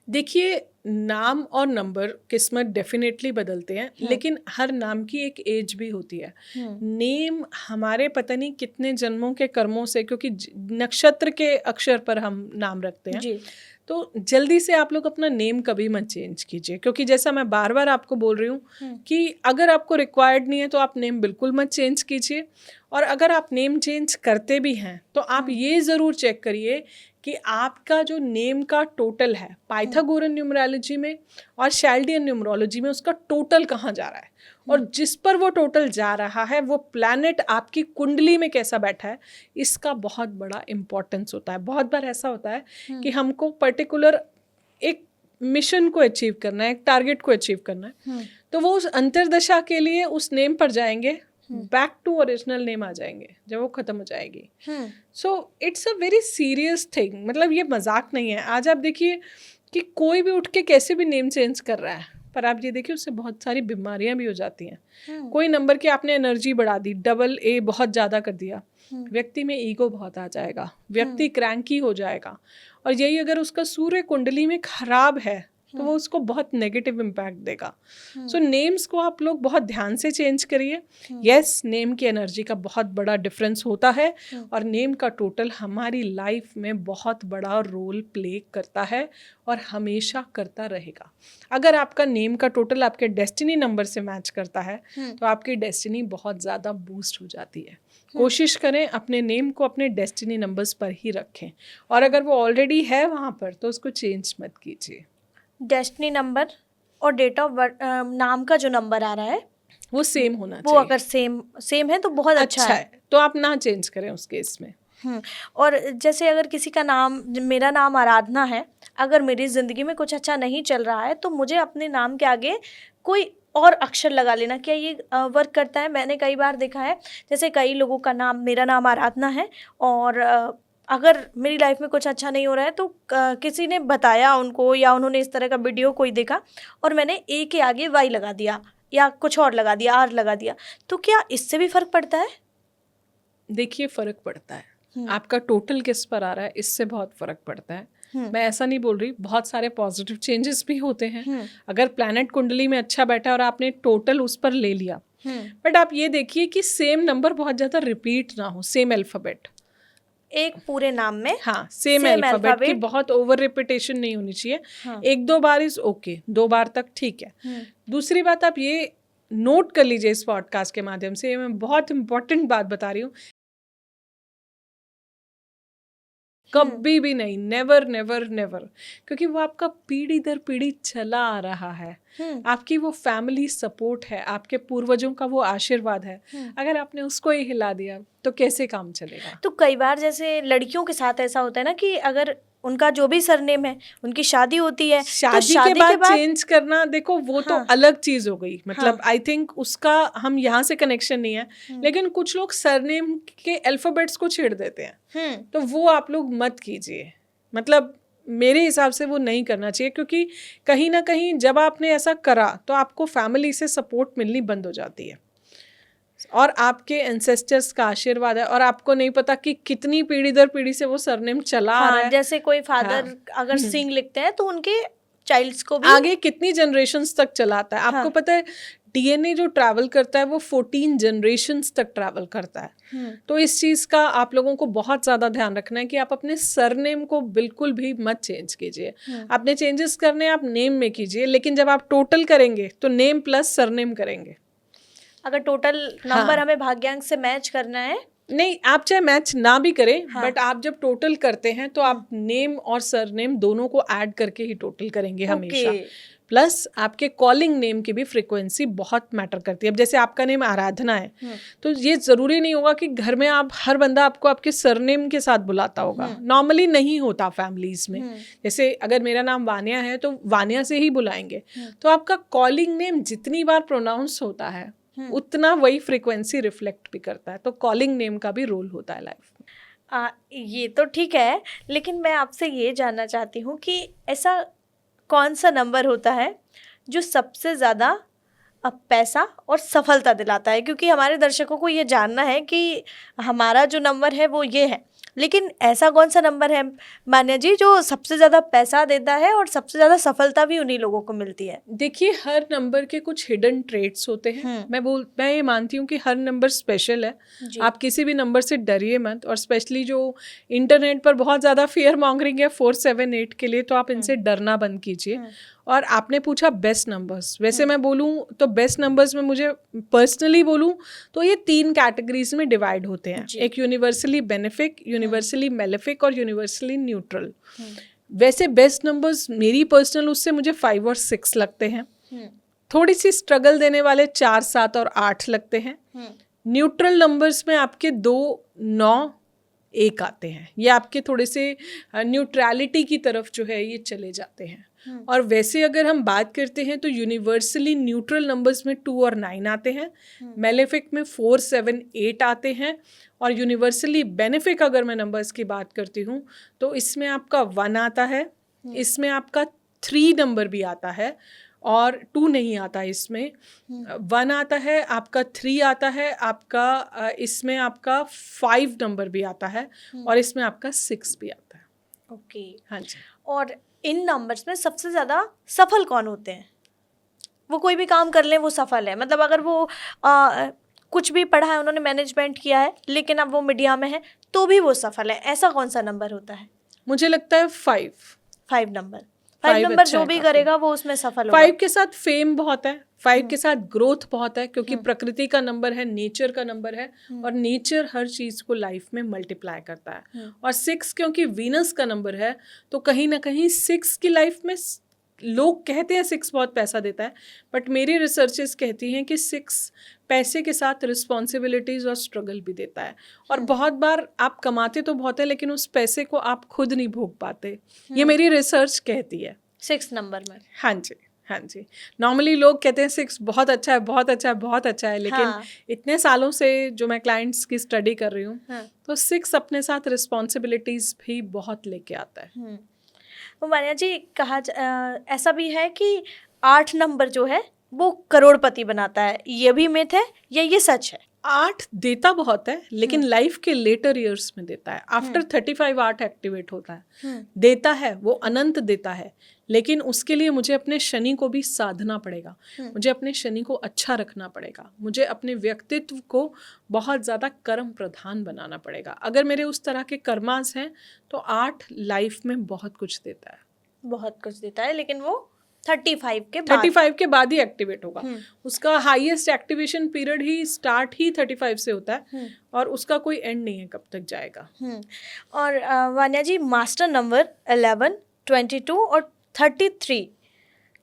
देखिए, नाम और नंबर किस्मत डेफिनेटली बदलते हैं, लेकिन हर नाम की एक एज भी होती है। नेम हमारे पता नहीं कितने जन्मों के कर्मों से, क्योंकि नक्षत्र के अक्षर पर हम नाम रखते हैं जी। तो जल्दी से आप लोग अपना नेम कभी मत चेंज कीजिए, क्योंकि जैसा मैं बार बार आपको बोल रही हूँ कि अगर आपको रिक्वायर्ड नहीं है तो आप नेम बिल्कुल मत चेंज कीजिए। और अगर आप नेम चेंज करते भी हैं तो आप ये ज़रूर चेक करिए कि आपका जो नेम का टोटल है पाइथागोरन न्यूमरोलॉजी में और शैल्डियन न्यूमरोलॉजी में, उसका टोटल कहाँ जा रहा है, और जिस पर वो टोटल जा रहा है वो प्लैनेट आपकी कुंडली में कैसा बैठा है, इसका बहुत बड़ा इम्पोर्टेंस होता है। बहुत बार ऐसा होता है कि हमको पर्टिकुलर एक मिशन को अचीव करना है, एक टारगेट को अचीव करना है, तो वो उस अंतर्दशा के लिए उस नेम पर जाएंगे, बैक टू ओरिजिनल नेम आ जाएंगे जब वो खत्म हो जाएगी। So it's a very serious thing, मतलब ये मजाक नहीं है। आज आप देखिए कि कोई भी उठ के कैसे भी नेम चेंज कर रहा है, पर आप ये देखिए उससे बहुत सारी बीमारियां भी हो जाती हैं। कोई नंबर की आपने एनर्जी बढ़ा दी, डबल ए बहुत ज़्यादा कर दिया, व्यक्ति में ईगो बहुत आ जाएगा, व्यक्ति क्रैंकी हो जाएगा। और यही अगर उसका सूर्य कुंडली में खराब है तो वो उसको बहुत नेगेटिव इम्पैक्ट देगा। सो नेम्स को आप लोग बहुत ध्यान से चेंज करिए। यस, नेम की एनर्जी का बहुत बड़ा डिफरेंस होता है और नेम का टोटल हमारी लाइफ में बहुत बड़ा रोल प्ले करता है और हमेशा करता रहेगा। अगर आपका नेम का टोटल आपके डेस्टिनी नंबर से मैच करता है तो आपकी डेस्टिनी बहुत ज़्यादा बूस्ट हो जाती है। कोशिश करें अपने नेम को अपने डेस्टिनी नंबर्स पर ही रखें, और अगर वो ऑलरेडी है वहाँ पर तो उसको चेंज मत कीजिए। डेस्टिनी नंबर और डेट ऑफ बर्थ, नाम का जो नंबर आ रहा है वो सेम होना वो चाहिए। अगर सेम है तो बहुत अच्छा है, तो आप ना चेंज करें उस केस में। और जैसे अगर किसी का नाम, मेरा नाम आराधना है, अगर मेरी ज़िंदगी में कुछ अच्छा नहीं चल रहा है तो मुझे अपने नाम के आगे कोई और अक्षर लगा लेना, क्या ये वर्क करता है? मैंने कई बार देखा है, जैसे कई लोगों का नाम, मेरा नाम आराधना है और अगर मेरी लाइफ में कुछ अच्छा नहीं हो रहा है तो किसी ने बताया उनको, या उन्होंने इस तरह का वीडियो कोई देखा और मैंने ए के आगे वाई लगा दिया या कुछ और लगा दिया, आर लगा दिया, तो क्या इससे भी फ़र्क पड़ता है? देखिए, फ़र्क पड़ता है। आपका टोटल किस पर आ रहा है, इससे बहुत फ़र्क पड़ता है। मैं ऐसा नहीं बोल रही, बहुत सारे पॉजिटिव चेंजेस भी होते हैं अगर प्लैनेट कुंडली में अच्छा बैठा है और आपने टोटल उस पर ले लिया। बट आप ये देखिए कि सेम नंबर बहुत ज़्यादा रिपीट ना हो, सेम अल्फ़ाबेट एक पूरे नाम में, हाँ सेम अल्फ़ाबेट की बहुत ओवर रिपीटेशन नहीं होनी चाहिए। एक दो बार इज ओके, 2 बार तक ठीक है। दूसरी बात, आप ये नोट कर लीजिए इस पॉडकास्ट के माध्यम से, मैं बहुत इंपॉर्टेंट बात बता रही हूँ, कभी भी नहीं, नेवर नेवर नेवर, क्योंकि वो आपका पीढ़ी दर पीढ़ी चला आ रहा है। आपकी वो फैमिली सपोर्ट है, आपके पूर्वजों का वो आशीर्वाद है, अगर आपने उसको ही हिला दिया तो कैसे काम चलेगा? तो कई बार जैसे लड़कियों के साथ ऐसा होता है ना कि अगर उनका जो भी सरनेम है, उनकी शादी होती है, शादी के बाद चेंज करना, देखो वो तो अलग चीज हो गई, मतलब आई थिंक उसका हम यहाँ से कनेक्शन नहीं है, लेकिन कुछ लोग सरनेम के अल्फाबेट्स को छेड़ देते हैं, तो वो आप लोग मत कीजिए। मतलब मेरे हिसाब से वो नहीं करना चाहिए, क्योंकि कहीं ना कहीं जब आपने ऐसा करा तो आपको फैमिली से सपोर्ट मिलनी बंद हो जाती है और आपके एंसेस्टर्स का आशीर्वाद है, और आपको नहीं पता कि कितनी पीढ़ी दर पीढ़ी से वो सरनेम चला आ रहा है। जैसे कोई फादर अगर सिंह लिखते हैं तो उनके चाइल्ड्स को भी आगे कितनी जनरेशंस तक चलाता है। आपको पता है डीएनए जो ट्रैवल करता है वो 14 जनरेशंस तक ट्रैवल करता है। तो इस चीज़ का आप लोगों को बहुत ज़्यादा ध्यान रखना है कि आप अपने सरनेम को बिल्कुल भी मत चेंज कीजिए। आपने चेंजेस करने आप नेम में कीजिए, लेकिन जब आप टोटल करेंगे तो नेम प्लस सरनेम करेंगे। अगर टोटल नंबर हमें भाग्यांक से मैच करना है, नहीं, आप चाहे मैच ना भी करें, बट आप जब टोटल करते हैं तो आप नेम और सरनेम दोनों को ऐड करके ही टोटल करेंगे हमेशा। प्लस आपके कॉलिंग नेम की भी फ्रीक्वेंसी बहुत मैटर करती है। अब जैसे आपका नेम आराधना है, तो ये ज़रूरी नहीं होगा कि घर में आप हर बंदा आपको आपके सरनेम के साथ बुलाता होगा। नॉर्मली नहीं होता फैमिलीज़ में। जैसे अगर मेरा नाम वानिया है तो वानिया से ही बुलाएंगे। तो आपका कॉलिंग नेम जितनी बार प्रोनाउंस होता है उतना वही फ्रीक्वेंसी रिफ्लेक्ट भी करता है। तो कॉलिंग नेम का भी रोल होता है लाइफ में। ये तो ठीक है, लेकिन मैं आपसे ये जानना चाहती हूँ कि ऐसा कौन सा नंबर होता है जो सबसे ज़्यादा पैसा और सफलता दिलाता है, क्योंकि हमारे दर्शकों को ये जानना है कि हमारा जो नंबर है वो ये है, लेकिन ऐसा कौन सा नंबर है मान्या जी जो सबसे ज़्यादा पैसा देता है और सबसे ज़्यादा सफलता भी उन्हीं लोगों को मिलती है? देखिए, हर नंबर के कुछ हिडन ट्रेट्स होते हैं। मैं ये मानती हूँ कि हर नंबर स्पेशल है। आप किसी भी नंबर से डरिए मत, और स्पेशली जो इंटरनेट पर बहुत ज़्यादा फियर मॉन्गरिंग है 478 के लिए, तो आप इनसे डरना बंद कीजिए। और आपने पूछा बेस्ट नंबर्स, वैसे मैं बोलूँ तो बेस्ट नंबर्स में मुझे पर्सनली बोलूँ तो ये 3 कैटेगरीज में डिवाइड होते हैं। एक यूनिवर्सली बेनिफिक, यूनिवर्सली मेलेफिक और यूनिवर्सली न्यूट्रल। वैसे बेस्ट नंबर्स मेरी पर्सनल उससे मुझे 5 और 6 लगते हैं। थोड़ी सी स्ट्रगल देने वाले 4, 7 और 8 लगते हैं। न्यूट्रल नंबर्स में आपके 2, 9, 1 आते हैं। ये आपके थोड़े से न्यूट्रलिटी की तरफ जो है ये चले जाते हैं। और वैसे अगर हम बात करते हैं तो यूनिवर्सली न्यूट्रल नंबर्स में 2 और 9 आते हैं, मेलेफिक में 4, 7, 8 आते हैं, और यूनिवर्सली बेनिफिक अगर मैं नंबर्स की बात करती हूँ तो इसमें आपका 1 आता है, इसमें आपका 3 नंबर भी आता है और 2 नहीं आता। इसमें 1 आता है, आपका 3 आता है, आपका इसमें आपका 5 नंबर भी आता है, और इसमें आपका 6 भी आता है। ओके, हाँ जी। और इन नंबर्स में सबसे ज़्यादा सफल कौन होते हैं? वो कोई भी काम कर लें वो सफल है, मतलब अगर वो कुछ भी पढ़ा है, उन्होंने मैनेजमेंट किया है, लेकिन अब वो मीडिया में है तो भी वो सफल है, ऐसा कौन सा नंबर होता है? मुझे लगता है 5 नंबर। 5 नंबर जो भी करेगा वो उसमें सफल होगा। 5 के साथ फेम बहुत है, 5 के साथ ग्रोथ बहुत है, क्योंकि प्रकृति का नंबर है, नेचर का नंबर है, और नेचर हर चीज को लाइफ में मल्टीप्लाई करता है। और 6 क्योंकि वीनस का नंबर है, तो कहीं ना कहीं 6 की लाइफ में लोग कहते हैं 6 बहुत पैसा देता है, बट मेरी रिसर्चेस कहती हैं कि 6 पैसे के साथ रिस्पॉन्सिबिलिटीज और स्ट्रगल भी देता है। और बहुत बार आप कमाते तो बहुत है, लेकिन उस पैसे को आप खुद नहीं भोग पाते। ये मेरी रिसर्च कहती है 6 नंबर में। हाँ जी, हाँ जी। नॉर्मली लोग कहते हैं 6 बहुत अच्छा है, बहुत अच्छा है, बहुत अच्छा है, लेकिन इतने सालों से जो मैं क्लाइंट्स की स्टडी कर रही हूँ, तो 6 अपने साथ रिस्पॉन्सिबिलिटीज भी बहुत लेके आता है। तो मान्या जी, ऐसा भी है कि 8 नंबर जो है वो करोड़पति बनाता है, ये भी मिथ है या ये सच है? 8 देता बहुत है, लेकिन लाइफ के लेटर ईयर्स में देता है। आफ्टर 35 8 एक्टिवेट होता है। देता है, वो अनंत देता है, लेकिन उसके लिए मुझे अपने शनि को भी साधना पड़ेगा। मुझे अपने शनि को अच्छा रखना पड़ेगा। मुझे अपने व्यक्तित्व को बहुत ज़्यादा कर्म प्रधान बनाना पड़ेगा। अगर मेरे उस तरह के कर्मास हैं तो 8 लाइफ में बहुत कुछ देता है। बहुत कुछ देता है, लेकिन वो 35 के बाद ही एक्टिवेट होगा। उसका हाईएस्ट एक्टिवेशन पीरियड ही स्टार्ट ही 35 से होता है, और उसका कोई एंड नहीं है कब तक जाएगा। और वान्या जी, मास्टर नंबर 11, 22 और 33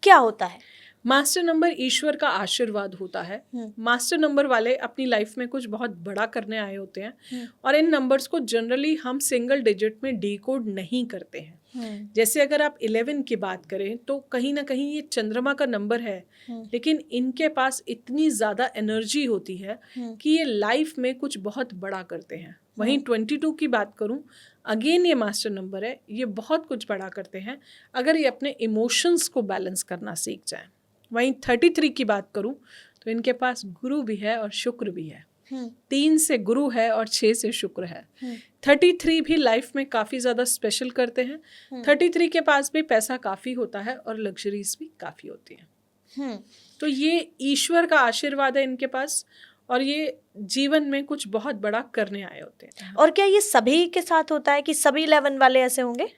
क्या होता है? मास्टर नंबर ईश्वर का आशीर्वाद होता है। मास्टर नंबर वाले अपनी लाइफ में कुछ बहुत बड़ा करने आए होते हैं, और इन नंबर्स को जनरली हम सिंगल डिजिट में डिकोड नहीं करते हैं। जैसे अगर आप 11 की बात करें तो कहीं ना कहीं ये चंद्रमा का नंबर है, लेकिन इनके पास इतनी ज़्यादा एनर्जी होती है कि ये लाइफ में कुछ बहुत बड़ा करते हैं। वहीं 22 की बात करूं, अगेन ये मास्टर नंबर है, ये बहुत कुछ बड़ा करते हैं अगर ये अपने इमोशंस को बैलेंस करना सीख जाएं। वहीं 33 की बात करूं तो इनके पास गुरु भी है और शुक्र भी है। 3 से गुरु है और 6 से शुक्र है। 33 भी लाइफ में काफ़ी ज़्यादा स्पेशल करते हैं। 33 के पास भी पैसा काफ़ी होता है और लग्जरीज भी काफ़ी होती हैं। तो ये ईश्वर का आशीर्वाद है इनके पास, और ये जीवन में कुछ बहुत बड़ा करने आए होते हैं। और क्या ये सभी के साथ होता है कि सभी 11 वाले ऐसे होंगे?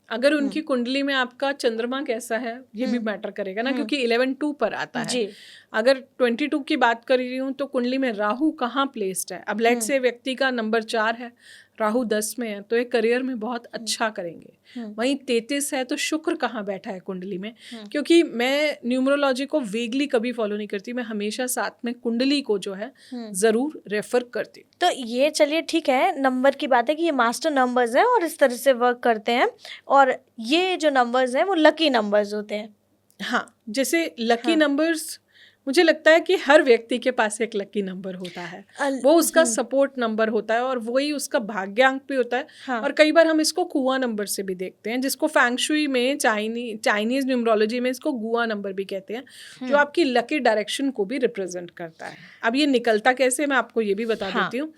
अगर उनकी कुंडली में आपका चंद्रमा कैसा है ये भी मैटर करेगा ना, क्योंकि 11-2 पर आता है जी। अगर 22 की बात कर रही हूँ तो कुंडली में राहु कहाँ प्लेस्ड है। अब लेट से व्यक्ति का नंबर 4 है, राहु 10 में है, तो ये करियर में बहुत अच्छा करेंगे। वहीं 33 है तो शुक्र कहाँ बैठा है कुंडली में। क्योंकि मैं न्यूमरोलॉजी को वेगली कभी फॉलो नहीं करती, मैं हमेशा साथ में कुंडली को जो है ज़रूर रेफर करती हूँ। तो ये चलिए ठीक है, नंबर की बात है कि ये मास्टर नंबर्स हैं और इस तरह से वर्क करते हैं, और ये जो नंबर्स हैं वो लकी नंबर्स होते हैं। हाँ, जैसे लकी नंबर्स मुझे लगता है कि हर व्यक्ति के पास एक लकी नंबर होता है, वो उसका सपोर्ट नंबर होता है और वही उसका भाग्यांक भी होता है। हाँ। और कई बार हम इसको कुआं नंबर से भी देखते हैं, जिसको फैंगशुई में चाइनीज न्यूमरोलॉजी में इसको गुआ नंबर भी कहते हैं, जो आपकी लकी डायरेक्शन को भी रिप्रेजेंट करता है। अब ये निकलता कैसे, मैं आपको ये भी बता देती हूँ।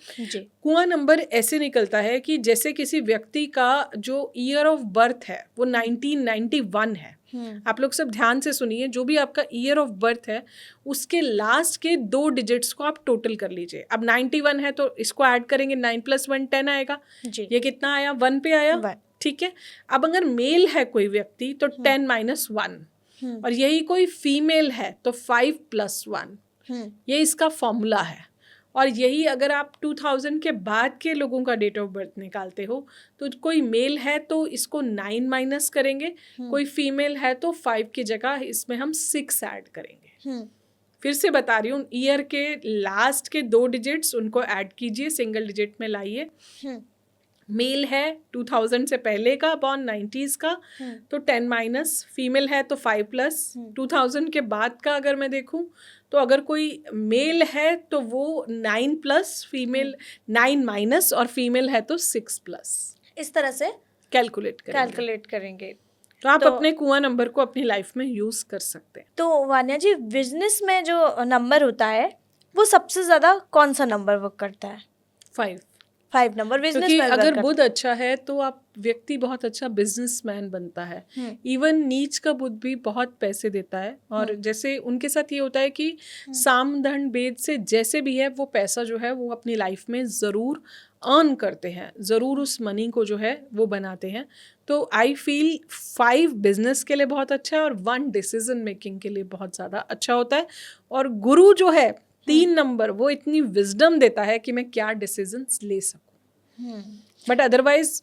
कुआं नंबर ऐसे निकलता है कि जैसे किसी व्यक्ति का जो ईयर ऑफ बर्थ है वो 1991 है। आप लोग सब ध्यान से सुनिए, जो भी आपका ईयर ऑफ बर्थ है उसके लास्ट के 2 डिजिट्स को आप टोटल कर लीजिए। अब 91 है तो इसको ऐड करेंगे, 9 + 1 10 आएगा जी। ये कितना आया, 1 पे आया, ठीक है। अब अगर मेल है कोई व्यक्ति तो 10 - 1, और यही कोई फीमेल है तो 5 + 1, ये इसका फॉर्मूला है। और यही अगर आप 2000 के बाद के लोगों का डेट ऑफ बर्थ निकालते हो तो कोई मेल है तो इसको 9 माइनस करेंगे, कोई फीमेल है तो 5 की जगह इसमें हम 6 ऐड करेंगे। फिर से बता रही हूँ, ईयर के लास्ट के 2 डिजिट्स उनको ऐड कीजिए, सिंगल डिजिट में लाइए। मेल है 2000 से पहले का, बॉर्न 90s का, तो 10 - फीमेल है तो 5 +, 2000 के बाद का अगर मैं देखूं तो अगर कोई मेल है तो वो 9 + फीमेल 9 - और फीमेल है तो 6 +। इस तरह से कैलकुलेट करेंगे तो आप अपने कुआं नंबर को अपनी लाइफ में यूज कर सकते हैं। तो वान्या जी, बिजनेस में जो नंबर होता है वो सबसे ज्यादा कौन सा नंबर वर्क करता है? 5 नंबर बिजनेस में अगर बुध अच्छा है तो आप व्यक्ति बहुत अच्छा बिजनेसमैन बनता है। इवन नीच का बुध भी बहुत पैसे देता है, और जैसे उनके साथ ये होता है कि साम दंड भेद से जैसे भी है वो पैसा जो है वो अपनी लाइफ में ज़रूर अर्न करते हैं, ज़रूर उस मनी को जो है वो बनाते हैं। तो आई फील 5 बिजनेस के लिए बहुत अच्छा है और 1 डिसीजन मेकिंग के लिए बहुत ज़्यादा अच्छा होता है। और गुरु जो है 3 नंबर, वो इतनी विजडम देता है कि मैं क्या डिसीजंस ले सकूं। But otherwise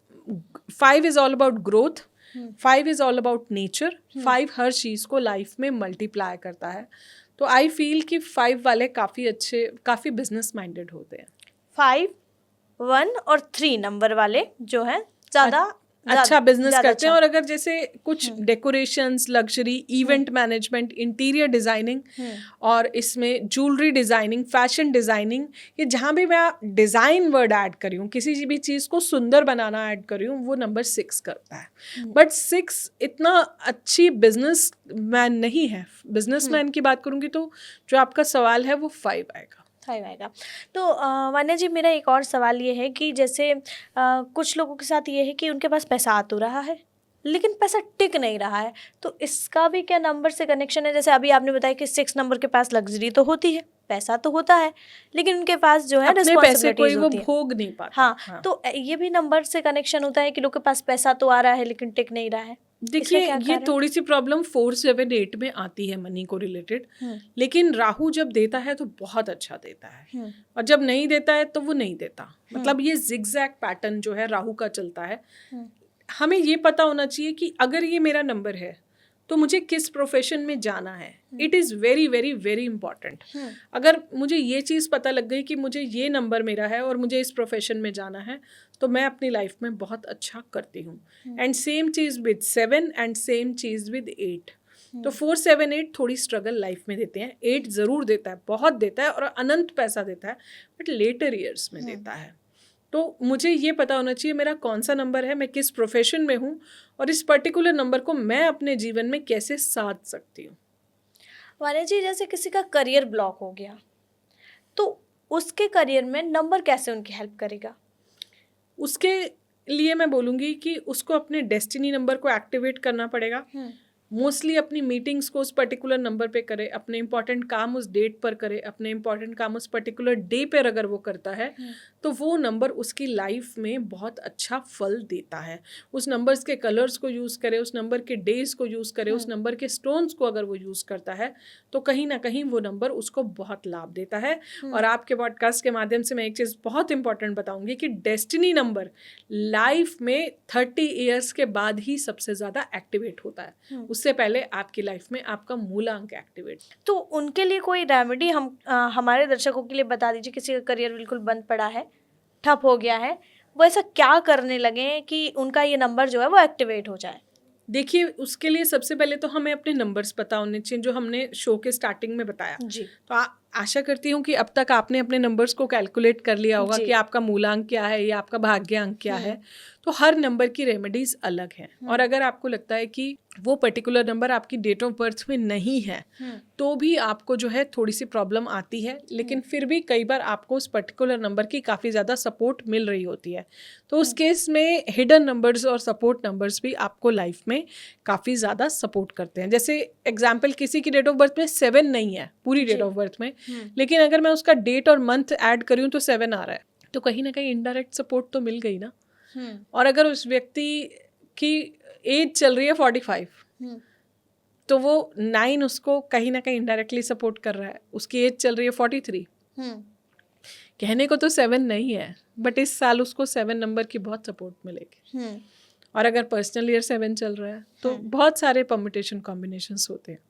5 is all about growth, 5 is all about nature, 5 हर चीज़ को लाइफ में मल्टीप्लाई करता है। तो आई फील कि 5 वाले काफ़ी अच्छे, काफ़ी बिजनेस माइंडेड होते हैं। 5, 1 और 3 नंबर वाले जो है ज़्यादा अच्छा बिजनेस करते हैं। और अगर जैसे कुछ decorations, luxury, event management, interior designing, और इसमें ज्वेलरी डिज़ाइनिंग, फैशन डिज़ाइनिंग, ये जहाँ भी मैं डिज़ाइन वर्ड ऐड करी हूँ, किसी भी चीज़ को सुंदर बनाना ऐड करी हूँ, वो नंबर 6 करता है। बट 6 इतना अच्छी बिजनेस मैन नहीं है। बिजनेस मैन की बात करूँगी तो जो आपका सवाल है वो 5 आएगा। तो वान्या जी, मेरा एक और सवाल ये है कि जैसे कुछ लोगों के साथ ये है कि उनके पास पैसा आ तो रहा है लेकिन पैसा टिक नहीं रहा है, तो इसका भी क्या नंबर से कनेक्शन है? जैसे अभी आपने बताया कि 6 नंबर के पास लग्जरी तो होती है, पैसा तो होता है, लेकिन उनके पास जो है रिस्पॉन्सिबिलिटीज होती है, वो भोग नहीं पाता। हाँ, तो ये भी नंबर से कनेक्शन होता है कि लोग के पास पैसा तो आ रहा है लेकिन टिक नहीं रहा है। देखिए, ये थोड़ी सी प्रॉब्लम 4, 7, 8 में आती है मनी को रिलेटेड, लेकिन राहु जब देता है तो बहुत अच्छा देता है, और जब नहीं देता है तो वो नहीं देता। मतलब ये जिगजैग पैटर्न जो है राहु का चलता है। हमें ये पता होना चाहिए कि अगर ये मेरा नंबर है तो मुझे किस प्रोफेशन में जाना है। It is very very very important. अगर मुझे ये चीज़ पता लग गई कि मुझे ये नंबर मेरा है और मुझे इस प्रोफेशन में जाना है, तो मैं अपनी लाइफ में बहुत अच्छा करती हूँ। And same cheese with 7 and same cheese with 8। तो 4, 7, 8 थोड़ी स्ट्रगल लाइफ में देते हैं। 8 ज़रूर देता है, बहुत देता है और अनंत पैसा देता है, बट लेटर ईयर्स में देता है। तो मुझे ये पता होना चाहिए मेरा कौन सा नंबर है, मैं किस प्रोफेशन में हूँ, और इस पर्टिकुलर नंबर को मैं अपने जीवन में कैसे साध सकती हूँ। वान्या जी, जैसे किसी का करियर ब्लॉक हो गया तो उसके करियर में नंबर कैसे उनकी हेल्प करेगा? उसके लिए मैं बोलूँगी कि उसको अपने डेस्टिनी नंबर को एक्टिवेट करना पड़ेगा। मोस्टली अपनी मीटिंग्स को उस पर्टिकुलर नंबर पे करे, अपने इंपॉर्टेंट काम उस डेट पर करे, अपने इंपॉर्टेंट काम उस पर्टिकुलर डे पर अगर वो करता है तो वो नंबर उसकी लाइफ में बहुत अच्छा फल देता है। उस नंबर्स के कलर्स को यूज़ करे, उस नंबर के डेज को यूज़ करे, उस नंबर के स्टोन्स को अगर वो यूज़ करता है तो कहीं ना कहीं वो नंबर उसको बहुत लाभ देता है। और आपके पॉडकास्ट के माध्यम से मैं एक चीज़ बहुत इंपॉर्टेंट बताऊंगी कि डेस्टिनी नंबर लाइफ में 30 ईयर्स के बाद ही सबसे ज़्यादा एक्टिवेट होता है। उससे पहले आपकी लाइफ में आपका मूलांक एक्टिवेट। तो उनके लिए कोई रेमेडी हम हमारे दर्शकों के लिए बता दीजिए। किसी का करियर बिल्कुल बंद पड़ा है, ठप हो गया है, वो ऐसा क्या करने लगे कि उनका ये नंबर जो है वो एक्टिवेट हो जाए? देखिए, उसके लिए सबसे पहले तो हमें अपने नंबर्स पता होने चाहिए, जो हमने शो के स्टार्टिंग में बताया जी तो आशा करती हूँ कि अब तक आपने अपने नंबर्स को कैलकुलेट कर लिया होगा जी। कि आपका मूलांक क्या है या आपका भाग्यांक क्या है। तो हर नंबर की रेमेडीज अलग हैं, और अगर आपको लगता है कि वो पर्टिकुलर नंबर आपकी डेट ऑफ बर्थ में नहीं है तो भी आपको जो है थोड़ी सी प्रॉब्लम आती है, लेकिन फिर भी कई बार आपको उस पर्टिकुलर नंबर की काफ़ी ज़्यादा सपोर्ट मिल रही होती है। तो उस केस में हिडन नंबर्स और सपोर्ट नंबर्स भी आपको लाइफ में काफ़ी ज़्यादा सपोर्ट करते हैं। जैसे एग्जाम्पल, किसी की डेट ऑफ बर्थ में 7 नहीं है पूरी डेट ऑफ बर्थ में, लेकिन अगर मैं उसका डेट और मंथ ऐड करूँ तो 7 आ रहा है, तो कहीं ना कहीं इनडायरेक्ट सपोर्ट तो मिल गई ना। और अगर उस व्यक्ति की एज चल रही है 45, तो वो 9 उसको कहीं ना कहीं इनडायरेक्टली सपोर्ट कर रहा है। उसकी एज चल रही है 43, कहने को तो 7 नहीं है, बट इस साल उसको 7 नंबर की बहुत सपोर्ट मिलेगी। और अगर पर्सनल ईयर 7 चल रहा है तो बहुत सारे परम्यूटेशन कॉम्बिनेशंस होते हैं।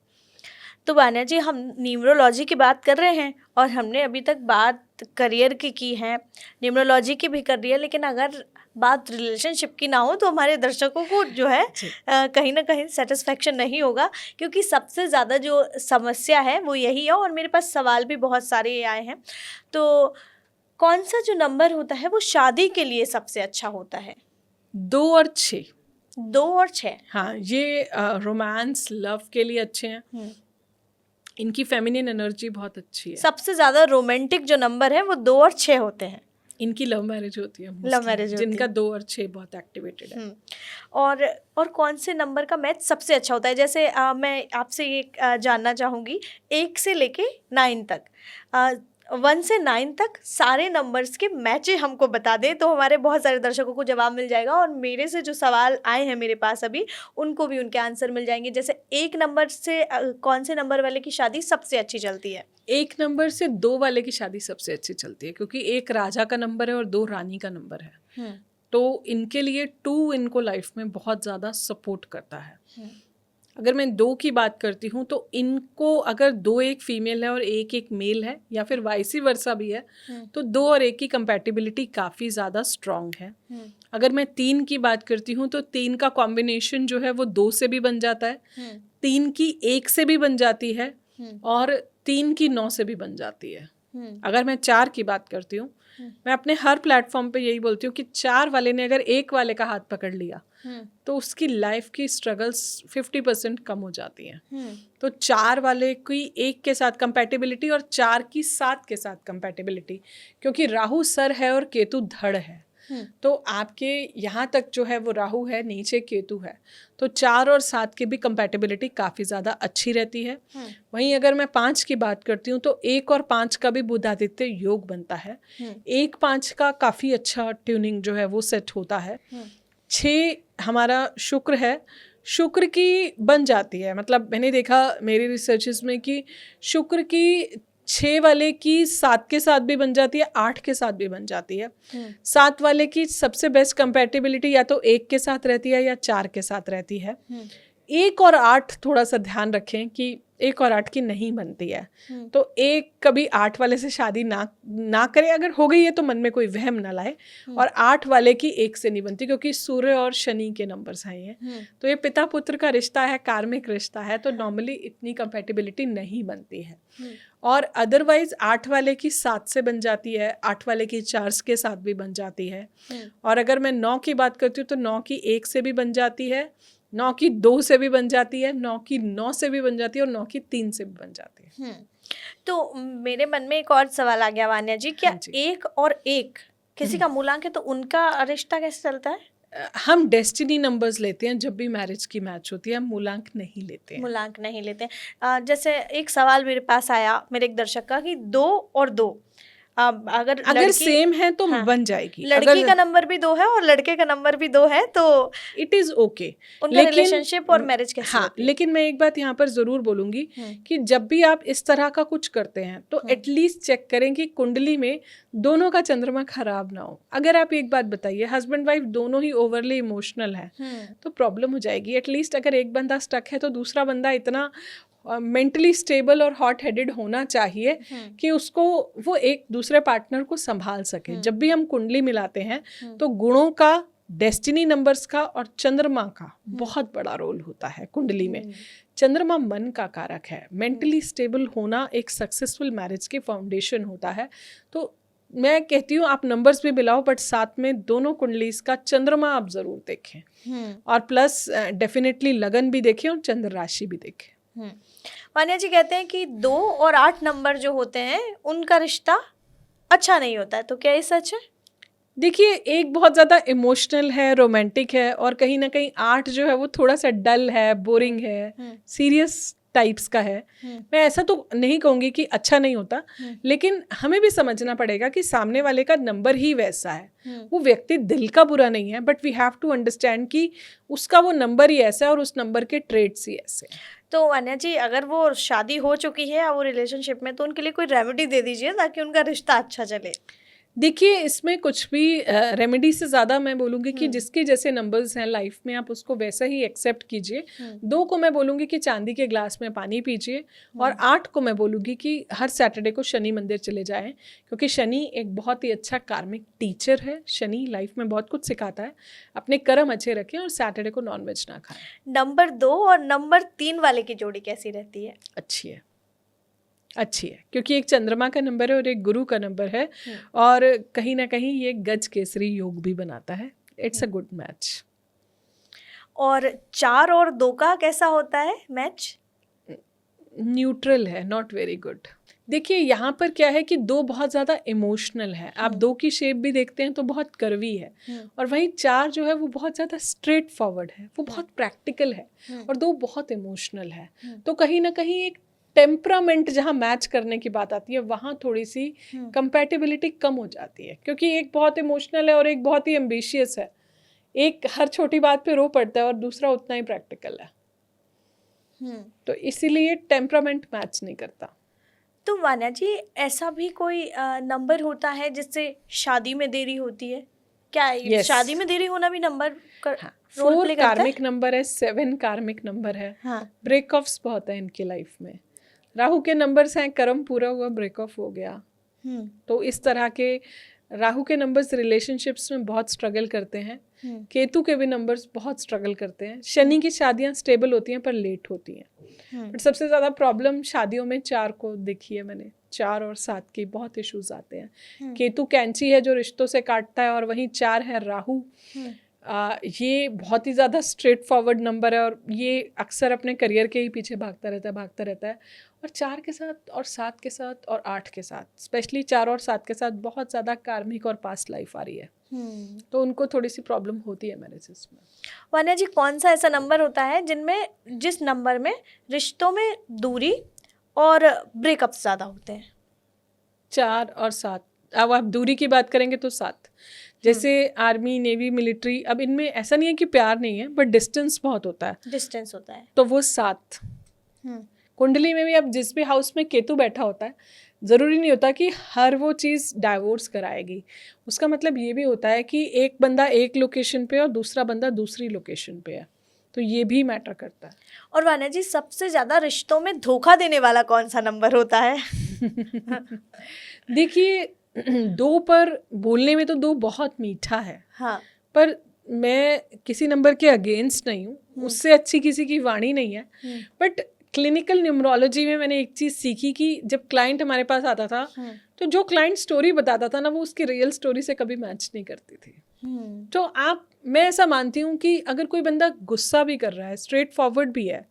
तो वान्या जी, हम न्यूमरोलॉजी की बात कर रहे हैं और हमने अभी तक बात करियर की है, न्यूमरोलॉजी की भी कर रही है, लेकिन अगर बात रिलेशनशिप की ना हो तो हमारे दर्शकों को जो है कहीं ना कहीं सेटिस्फेक्शन नहीं होगा, क्योंकि सबसे ज़्यादा जो समस्या है वो यही है। और मेरे पास सवाल भी बहुत सारे आए हैं। तो कौन सा जो नंबर होता है वो शादी के लिए सबसे अच्छा होता है? 2 और 6। 2 और 6, हाँ, ये रोमांस लव के लिए अच्छे हैं। इनकी फेमिनिन एनर्जी बहुत अच्छी है। सबसे ज़्यादा रोमांटिक जो नंबर है वो 2 और 6 होते हैं। इनकी लव मैरिज होती है, लव मैरिज होती है जिनका 2 और 6 बहुत एक्टिवेटेड है। और कौन से नंबर का मैच सबसे अच्छा होता है? जैसे मैं आपसे ये जानना चाहूँगी, 1 से लेके 9 तक, 1 से 9 तक सारे नंबर्स के मैच हमको बता दें तो हमारे बहुत सारे दर्शकों को जवाब मिल जाएगा, और मेरे से जो सवाल आए हैं मेरे पास अभी, उनको भी उनके आंसर मिल जाएंगे। जैसे 1 नंबर से कौन से नंबर वाले की शादी सबसे अच्छी चलती है? 1 नंबर से 2 वाले की शादी सबसे अच्छी चलती है, क्योंकि 1 राजा का नंबर है और 2 रानी का नंबर है। तो इनके लिए 2 इनको लाइफ में बहुत ज़्यादा सपोर्ट करता है। अगर मैं 2 की बात करती हूँ तो इनको, अगर 2 एक फीमेल है और 1 एक मेल है, या फिर वाइसी वर्सा भी है, तो 2 और 1 की कंपैटिबिलिटी काफ़ी ज़्यादा स्ट्रॉन्ग है। अगर मैं 3 की बात करती हूँ तो 3 का कॉम्बिनेशन जो है वो 2 से भी बन जाता है, 3 की 1 से भी बन जाती है, और 3 की 9 से भी बन जाती है। अगर मैं 4 की बात करती हूँ, मैं अपने हर प्लेटफॉर्म पे यही बोलती हूँ कि 4 वाले ने अगर 1 वाले का हाथ पकड़ लिया तो उसकी लाइफ की स्ट्रगल्स 50% कम हो जाती हैं। तो 4 वाले की 1 के साथ कंपैटिबिलिटी और 4 की 7 के साथ कंपैटिबिलिटी, क्योंकि राहु सर है और केतु धड़ है, तो आपके यहाँ तक जो है वो राहु है, नीचे केतु है, तो 4 और 7 की भी कंपैटिबिलिटी काफ़ी ज़्यादा अच्छी रहती है। वहीं अगर मैं 5 की बात करती हूँ तो 1 और 5 का भी बुधादित्य योग बनता है। 1-5 का काफ़ी अच्छा ट्यूनिंग जो है वो सेट होता है। 6 हमारा शुक्र है, शुक्र की बन जाती है, मतलब मैंने देखा मेरी रिसर्चेस में कि शुक्र की 6 वाले की 7 के साथ भी बन जाती है, 8 के साथ भी बन जाती है। 7 वाले की सबसे बेस्ट कंपैटिबिलिटी या तो 1 के साथ रहती है या 4 के साथ रहती है। 1 और 8 थोड़ा सा ध्यान रखें कि 1 और 8 की नहीं बनती है, तो 1 कभी 8 वाले से शादी ना करे, अगर हो गई है तो मन में कोई वहम ना लाए। और 8 वाले की 1 से नहीं बनती, क्योंकि सूर्य और शनि के नंबर्स हैं ये, तो ये पिता पुत्र का रिश्ता है, कार्मिक रिश्ता है, तो नॉर्मली इतनी कंपैटिबिलिटी नहीं बनती है। और अदरवाइज 8 वाले की 7 से बन जाती है, 8 वाले की 4 के साथ भी बन जाती है। और अगर मैं 9 की बात करती हूँ तो 9 की 1 से भी बन जाती है, 9 की 2 से भी बन जाती है, 9 की 9 से भी बन जाती है, और 9 की 3 से भी बन जाती है। तो मेरे मन में एक और सवाल आ गया वान्या जी, क्या 1 और 1 किसी का मूलांक है तो उनका रिश्ता कैसे चलता है? हम डेस्टिनी नंबर्स लेते हैं जब भी मैरिज की मैच होती है, हम मूलांक नहीं लेते हैं। मूलांक नहीं लेते हैं। जैसे एक सवाल मेरे पास आया मेरे एक दर्शक का कि 2 और 2 अगर सेम है तो बन जाएगी। लड़की का नंबर भी 2 है और लड़के का नंबर भी 2 है तो इट इज ओके, उनका रिलेशनशिप और मैरिज कैसे होती है? लेकिन मैं एक बात यहाँ पर जरूर बोलूंगी कि जब भी आप इस तरह का कुछ करते हैं तो एटलीस्ट चेक करें कि कुंडली में दोनों का चंद्रमा खराब ना हो। अगर आप एक बात बताइए, हस्बैंड वाइफ दोनों ही ओवरली इमोशनल है तो प्रॉब्लम हो जाएगी। एटलीस्ट अगर एक बंदा स्टक है तो दूसरा बंदा इतना मेंटली स्टेबल और हॉट हेडेड होना चाहिए कि उसको वो एक दूसरे पार्टनर को संभाल सके। जब भी हम कुंडली मिलाते हैं तो गुणों का डेस्टिनी नंबर्स का और चंद्रमा का बहुत बड़ा रोल होता है कुंडली में। चंद्रमा मन का कारक है, मेंटली स्टेबल होना एक सक्सेसफुल मैरिज के फाउंडेशन होता है। तो मैं कहती हूँ आप नंबर्स भी मिलाओ, बट साथ में दोनों कुंडलीज का चंद्रमा आप जरूर देखें, और प्लस डेफिनेटली लगन भी देखें और चंद्र राशि भी देखें। वान्या जी कहते हैं कि 2 और 8 नंबर जो होते हैं उनका रिश्ता अच्छा नहीं होता है, तो क्या ये सच है? देखिए, एक बहुत ज़्यादा इमोशनल है, रोमांटिक है, और कहीं ना कहीं 8 जो है वो थोड़ा सा डल है, बोरिंग है, सीरियस टाइप्स का है। मैं ऐसा तो नहीं कहूँगी कि अच्छा नहीं होता, लेकिन हमें भी समझना पड़ेगा कि सामने वाले का नंबर ही वैसा है। वो व्यक्ति दिल का बुरा नहीं है, but we have to understand कि उसका वो नंबर ही ऐसा है और उस नंबर के ट्रेड्स ही ऐसे हैं। तो वान्या जी, अगर वो शादी हो चुकी है वो रिलेशनशिप में, तो उनके लिए कोई रेमेडी दे दीजिए ताकि उनका रिश्ता अच्छा चले। देखिए, इसमें कुछ भी रेमेडी से ज़्यादा मैं बोलूँगी कि जिसके जैसे नंबर्स हैं लाइफ में आप उसको वैसा ही एक्सेप्ट कीजिए। 2 को मैं बोलूँगी कि चांदी के ग्लास में पानी पीजिए, और 8 को मैं बोलूँगी कि हर सैटरडे को शनि मंदिर चले जाएं, क्योंकि शनि एक बहुत ही अच्छा कार्मिक टीचर है। शनि लाइफ में बहुत कुछ सिखाता है। अपने कर्म अच्छे रखें और सैटरडे को नॉनवेज ना खाएं। नंबर 2 और नंबर 3 वाले की जोड़ी कैसी रहती है? अच्छी है, क्योंकि एक चंद्रमा का नंबर है और एक गुरु का नंबर है, और कहीं ना कहीं ये गज केसरी योग भी बनाता है। It's a good match. और 4 और 2 का कैसा होता है मैच? न्यूट्रल है, नॉट वेरी गुड। देखिए, यहाँ पर क्या है कि 2 बहुत ज़्यादा इमोशनल है। आप 2 की शेप भी देखते हैं तो बहुत कर्वी है, और वहीं 4 जो है वो बहुत ज़्यादा स्ट्रेट फॉरवर्ड है, वो बहुत प्रैक्टिकल है, और 2 बहुत इमोशनल है। तो कहीं ना कहीं एक टेम्परामेंट जहाँ मैच करने की बात आती है वहाँ थोड़ी सी कंपैटिबिलिटी कम हो जाती है, क्योंकि एक बहुत इमोशनल है और एक बहुत ही एम्बिशियस है। एक हर छोटी बात पे रो पड़ता है और दूसरा उतना ही प्रैक्टिकल है। तो इसीलिए टेम्परामेंट मैच नहीं करता। तो वान्या जी, ऐसा भी कोई नंबर होता है जिससे शादी में देरी होती है क्या? Yes. शादी में देरी होना भी नंबर रोल 4 प्ले करता है? कार्मिक नंबर है, 7 कार्मिक नंबर है। ब्रेक ऑफ्स बहुत है इनकी लाइफ में। राहु के नंबर्स हैं, कर्म पूरा हुआ, ब्रेक ऑफ हो गया। तो इस तरह के राहु के नंबर्स रिलेशनशिप्स में बहुत स्ट्रगल करते हैं। केतु के भी नंबर्स बहुत स्ट्रगल करते हैं। शनि की शादियां स्टेबल होती हैं पर लेट होती हैं। बट सबसे ज़्यादा प्रॉब्लम शादियों में 4 को देखी है मैंने। 4 और 7 के बहुत इश्यूज आते हैं। केतु कैंची है जो रिश्तों से काटता है, और वहीं 4 है राहु। ये बहुत ही ज़्यादा स्ट्रेट फॉरवर्ड नंबर है, और ये अक्सर अपने करियर के ही पीछे भागता रहता है। और 4 के साथ और 7 के साथ और 8 के साथ, स्पेशली 4 और 7 के साथ बहुत ज़्यादा कार्मिक और पास्ट लाइफ आ रही है। तो उनको थोड़ी सी प्रॉब्लम होती है मैरिजेस में। वान्या जी, कौन सा ऐसा नंबर होता है जिस नंबर में रिश्तों में दूरी और ब्रेकअप्स ज़्यादा होते हैं? 4 और 7। अब आप दूरी की बात करेंगे तो 7। जैसे आर्मी, नेवी, मिलिट्री, अब इनमें ऐसा नहीं है कि प्यार नहीं है, बट डिस्टेंस बहुत होता है, तो वो 7। कुंडली में भी अब जिस भी हाउस में केतु बैठा होता है, ज़रूरी नहीं होता कि हर वो चीज़ डाइवोर्स कराएगी। उसका मतलब ये भी होता है कि एक बंदा एक लोकेशन पे और दूसरा बंदा दूसरी लोकेशन पे है, तो ये भी मैटर करता है। और वान्या जी, सबसे ज़्यादा रिश्तों में धोखा देने वाला कौन सा नंबर होता है? देखिए, 2 पर बोलने में तो 2 बहुत मीठा है। पर मैं किसी नंबर के अगेंस्ट नहीं हूँ, उससे अच्छी किसी की वाणी नहीं है। बट क्लिनिकल न्यूमरोलॉजी में मैंने एक चीज़ सीखी कि जब क्लाइंट हमारे पास आता था, तो जो क्लाइंट स्टोरी बताता था ना, वो उसकी रियल स्टोरी से कभी मैच नहीं करती थी। तो मैं ऐसा मानती हूँ कि अगर कोई बंदा गुस्सा भी कर रहा है, स्ट्रेट फॉरवर्ड भी है,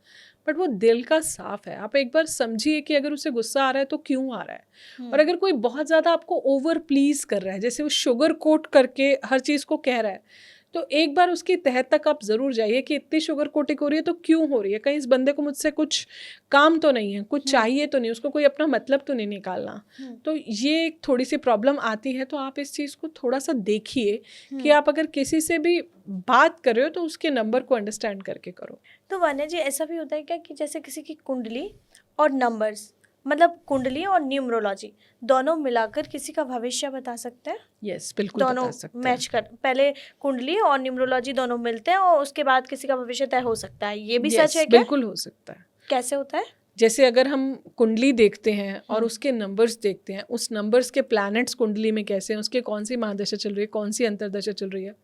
बट वो दिल का साफ है, आप एक बार समझिए कि अगर उसे गुस्सा आ रहा है तो क्यों आ रहा है। और अगर कोई बहुत ज़्यादा आपको ओवर प्लीज कर रहा है, जैसे वो शुगर कोट करके हर चीज़ को कह रहा है, तो एक बार उसकी तह तक आप ज़रूर जाइए कि इतनी शुगर कोटिंग हो रही है तो क्यों हो रही है। कहीं इस बंदे को मुझसे कुछ काम तो नहीं है, कुछ चाहिए तो नहीं, उसको कोई अपना मतलब तो नहीं निकालना। तो ये थोड़ी सी प्रॉब्लम आती है। तो आप इस चीज़ को थोड़ा सा देखिए कि आप अगर किसी से भी बात कर रहे हो तो उसके नंबर को अंडरस्टैंड करके करो। तो वान्या जी, ऐसा भी होता है क्या कि जैसे किसी की कुंडली और नंबर्स, मतलब कुंडली और न्यूमरोलॉजी दोनों मिलाकर किसी का भविष्य बता सकते हैं? यस, बिल्कुल दोनों बता सकते हैं। मैच कर, पहले कुंडली और न्यूमरोलॉजी दोनों मिलते हैं और उसके बाद किसी का भविष्य तय हो सकता है, ये भी सच है क्या? बिल्कुल हो सकता है। कैसे होता है? जैसे अगर हम कुंडली देखते हैं और उसके नंबर्स देखते हैं, उस नंबर्स के प्लैनेट्स कुंडली में कैसे हैं, उसके कौन सी महादशा चल रही है, कौन सी अंतरदशा चल रही है,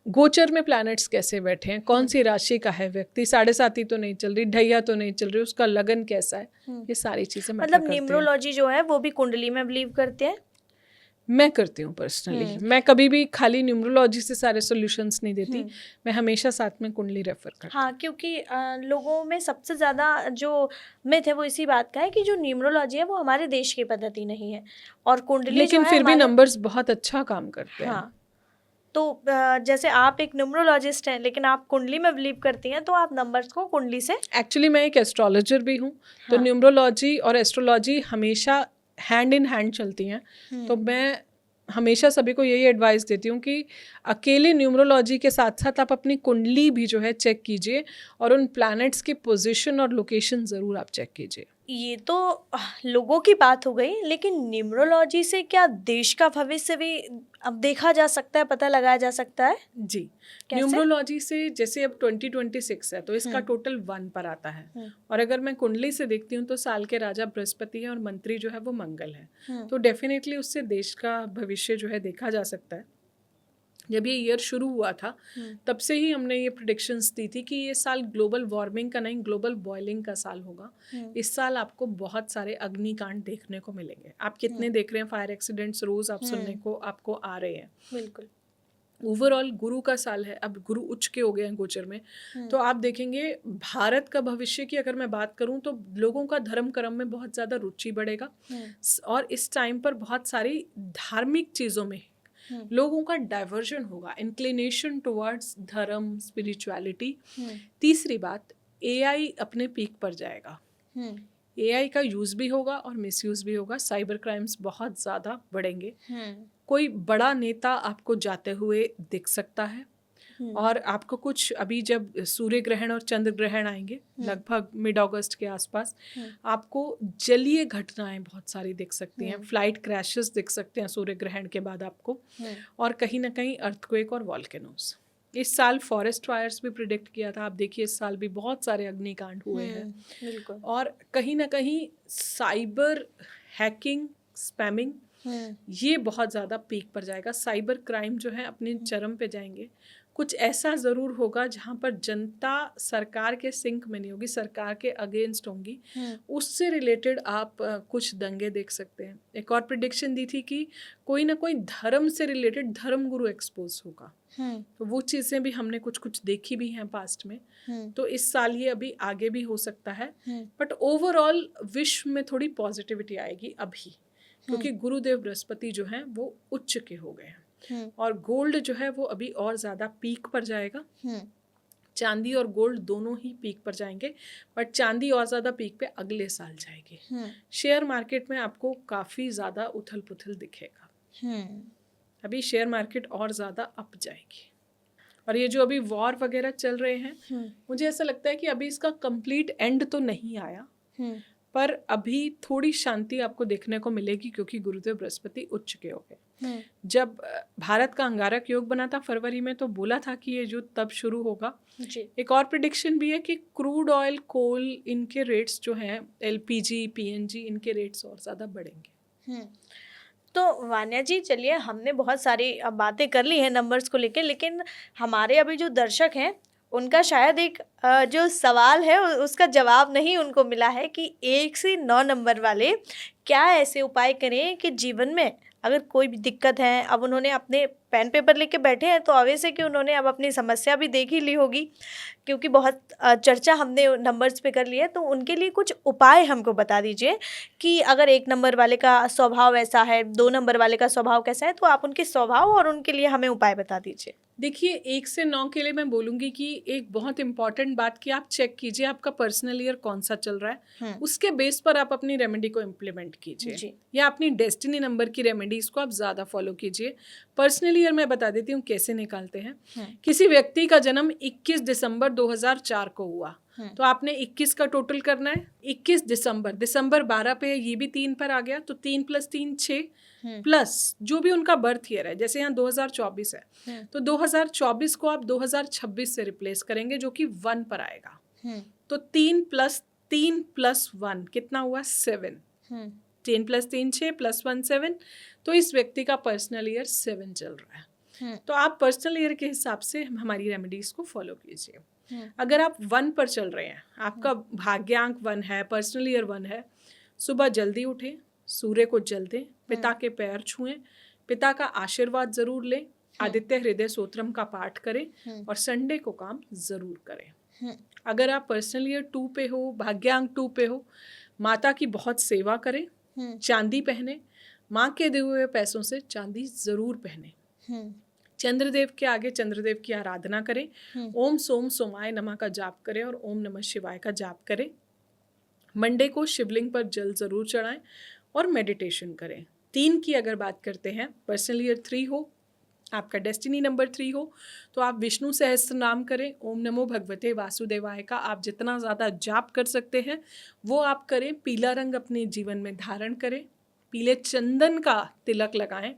गोचर में प्लैनेट्स कैसे बैठे हैं, कौन सी राशि का है व्यक्ति, 7.5 तो नहीं चल रही, ढैया तो नहीं चल रही, उसका लगन कैसा है, ये सारी चीजें मैटर मतलब करती हैं। न्यूमरोलॉजी जो है वो भी कुंडली में बिलीव करते हैं? मैं करती हूँ पर्सनली। मैं कभी भी खाली न्यूमरोलॉजी से सारे सॉल्यूशंस नहीं देती, मैं हमेशा साथ में कुंडली रेफर करती हूँ। हाँ, क्योंकि लोगों में सबसे ज़्यादा जो मिथ है वो इसी बात का है कि जो न्यूमरोलॉजी है वो हमारे देश की पद्धति नहीं है, और कुंडली जो लेकिन है फिर भी हमारे। नंबर्स बहुत अच्छा काम करते हैं। हाँ, तो जैसे आप एक न्यूमरोलॉजिस्ट हैं लेकिन आप कुंडली में बिलीव करती हैं, तो आप नंबर्स को कुंडली से। एक्चुअली मैं एक एस्ट्रोलॉजर भी हूँ, तो हाँ। न्यूमरोलॉजी और एस्ट्रोलॉजी हमेशा हैंड इन हैंड चलती हैं। तो मैं हमेशा सभी को यही एडवाइस देती हूँ कि अकेले न्यूमरोलॉजी के साथ साथ आप अपनी कुंडली भी जो है चेक कीजिए, और उन प्लैनेट्स की पोजीशन और लोकेशन ज़रूर आप चेक कीजिए। ये तो लोगों की बात हो गई, लेकिन न्यूमरोलॉजी से क्या देश का भविष्य भी अब देखा जा सकता है, पता लगाया जा सकता है? जी, कैसे? न्यूमरोलॉजी से जैसे अब 2026 है तो इसका टोटल 1 पर आता है, और अगर मैं कुंडली से देखती हूँ तो साल के राजा बृहस्पति है और मंत्री जो है वो मंगल है, तो डेफिनेटली उससे देश का भविष्य जो है देखा जा सकता है। जब ये ईयर शुरू हुआ था तब से ही हमने ये प्रेडिक्शंस दी थी कि ये साल ग्लोबल वार्मिंग का नहीं, ग्लोबल बॉइलिंग का साल होगा। इस साल आपको बहुत सारे अग्निकांड देखने को मिलेंगे। आप कितने देख रहे हैं फायर एक्सीडेंट्स रोज आप सुनने को आपको आ रहे हैं। बिल्कुल। ओवरऑल गुरु का साल है, अब गुरु उच्च के हो गए हैं गोचर में, तो आप देखेंगे भारत का भविष्य की अगर मैं बात करूं तो लोगों का धर्म कर्म में बहुत ज़्यादा रुचि बढ़ेगा, और इस टाइम पर बहुत सारी धार्मिक चीज़ों में लोगों का डाइवर्जन होगा, इंक्लिनेशन टुवर्ड्स धर्म, स्पिरिचुअलिटी। तीसरी बात, एआई अपने पीक पर जाएगा। एआई का यूज़ भी होगा और मिसयूज़ भी होगा, साइबर क्राइम्स बहुत ज़्यादा बढ़ेंगे। कोई बड़ा नेता आपको जाते हुए दिख सकता है, और आपको कुछ अभी जब सूर्य ग्रहण और चंद्र ग्रहण आएंगे लगभग मिड अगस्त के आसपास, आपको जलीय घटनाएं बहुत सारी दिख सकती हैं, फ्लाइट क्रैशेस दिख सकते हैं सूर्य ग्रहण के बाद आपको, और कहीं ना कहीं अर्थक्वेक और वॉल्केनोज। इस साल फॉरेस्ट फायर्स भी प्रिडिक्ट किया था, आप देखिए इस साल भी बहुत सारे अग्निकांड हुए हैं। बिल्कुल। और कहीं ना कहीं साइबर हैकिंग, स्पैमिंग, ये बहुत ज़्यादा पीक पर जाएगा। साइबर क्राइम जो है अपने चरम पे जाएंगे। कुछ ऐसा ज़रूर होगा जहाँ पर जनता सरकार के सिंक में नहीं होगी, सरकार के अगेंस्ट होंगी, उससे रिलेटेड आप कुछ दंगे देख सकते हैं। एक और प्रिडिक्शन दी थी कि कोई ना कोई धर्म से रिलेटेड धर्म गुरु एक्सपोज होगा, तो वो चीज़ें भी हमने कुछ कुछ देखी भी हैं पास्ट में। तो इस साल ये अभी आगे भी हो सकता है, बट ओवरऑल विश्व में थोड़ी पॉजिटिविटी आएगी अभी, क्योंकि गुरुदेव बृहस्पति जो हैं वो उच्च के हो गए हैं, और गोल्ड जो है वो अभी और ज़्यादा पीक पर जाएगा। चांदी और गोल्ड दोनों ही पीक पर जाएंगे, बट चांदी और ज़्यादा पीक पे अगले साल जाएगी। शेयर मार्केट में आपको काफ़ी ज़्यादा उथल पुथल दिखेगा, अभी शेयर मार्केट और ज़्यादा अप जाएगी। और ये जो अभी वॉर वगैरह चल रहे हैं, मुझे ऐसा लगता है कि अभी इसका कंप्लीट एंड तो नहीं आया, पर अभी थोड़ी शांति आपको देखने को मिलेगी, क्योंकि गुरुदेव बृहस्पति उच्च के हो गए। जब भारत का अंगारक योग बना था फरवरी में, तो बोला था कि ये युद्ध तब शुरू होगा। एक और प्रेडिक्शन भी है कि क्रूड ऑयल, कोल, इनके रेट्स जो हैं, एलपीजी, पीएनजी, इनके रेट्स और ज़्यादा बढ़ेंगे। तो वान्या जी, चलिए हमने बहुत सारी बातें कर ली हैं नंबर्स को लेके, लेकिन हमारे अभी जो दर्शक हैं उनका शायद एक जो सवाल है उसका जवाब नहीं उनको मिला है कि 1 से 9 नंबर वाले क्या ऐसे उपाय करें कि जीवन में अगर कोई भी दिक्कत है, अब उन्होंने अपने पेन पेपर लेके बैठे हैं तो ऑब्वियस है कि उन्होंने अब अपनी समस्या भी देख ही ली होगी, क्योंकि बहुत चर्चा हमने नंबर्स पे कर ली है। तो उनके लिए कुछ उपाय हमको बता दीजिए कि अगर 1 नंबर वाले का स्वभाव ऐसा है, 2 नंबर वाले का स्वभाव कैसा है, तो आप उनके स्वभाव और उनके लिए हमें उपाय बता दीजिए। देखिए, 1 से 9 के लिए मैं बोलूँगी कि एक बहुत इंपॉर्टेंट बात कि आप चेक कीजिए आपका पर्सनल ईयर कौन सा चल रहा है, उसके बेस पर आप अपनी रेमेडी को इम्प्लीमेंट कीजिए, या अपनी डेस्टिनी नंबर की रेमेडीज को आप ज़्यादा फॉलो कीजिए। पर्सनल ईयर मैं बता देती हूँ कैसे निकालते हैं। किसी व्यक्ति का जन्म 21 दिसंबर 2004 को हुआ, तो आपने 21 का टोटल करना है। 21 दिसंबर 12 पे, ये भी 3 पर आ गया, तो 3 + 3 6, प्लस जो भी उनका बर्थ ईयर है, जैसे यहाँ 2024 है, तो 2024 को आप 2026 से रिप्लेस करेंगे, जो कि 1 पर आएगा। तो 3 + 3 + 1 कितना हुआ? 7। 3 + 3 6 + 1 7, तो इस व्यक्ति का पर्सनल ईयर 7 चल रहा है। तो आप पर्सनल ईयर के हिसाब से हमारी रेमेडीज़ को फॉलो कीजिए। अगर आप 1 पर चल रहे हैं, आपका भाग्यांक 1 है, पर्सनल ईयर 1 है, सुबह जल्दी उठें, सूर्य को जल दें, पिता के पैर छुएं, पिता का आशीर्वाद ज़रूर लें, आदित्य हृदय स्तोत्रम का पाठ करें और संडे को काम ज़रूर करें। अगर आप पर्सनल ईयर 2 पे हो, भाग्यांक 2 पे हो, माता की बहुत सेवा करें, चांदी पहने, माँ के दिए हुए पैसों से चांदी ज़रूर पहने, चंद्रदेव के आगे चंद्रदेव की आराधना करें, ओम सोम सोमाय नमः का जाप करें और ओम नमः शिवाय का जाप करें। मंडे को शिवलिंग पर जल ज़रूर चढ़ाएं और मेडिटेशन करें। 3 की अगर बात करते हैं, पर्सनल ईयर 3 हो, आपका डेस्टिनी नंबर 3 हो, तो आप विष्णु सहस्त्र नाम करें, ओम नमो भगवते वासुदेवाय का आप जितना ज़्यादा जाप कर सकते हैं वो आप करें। पीला रंग अपने जीवन में धारण करें, पीले चंदन का तिलक लगाएं,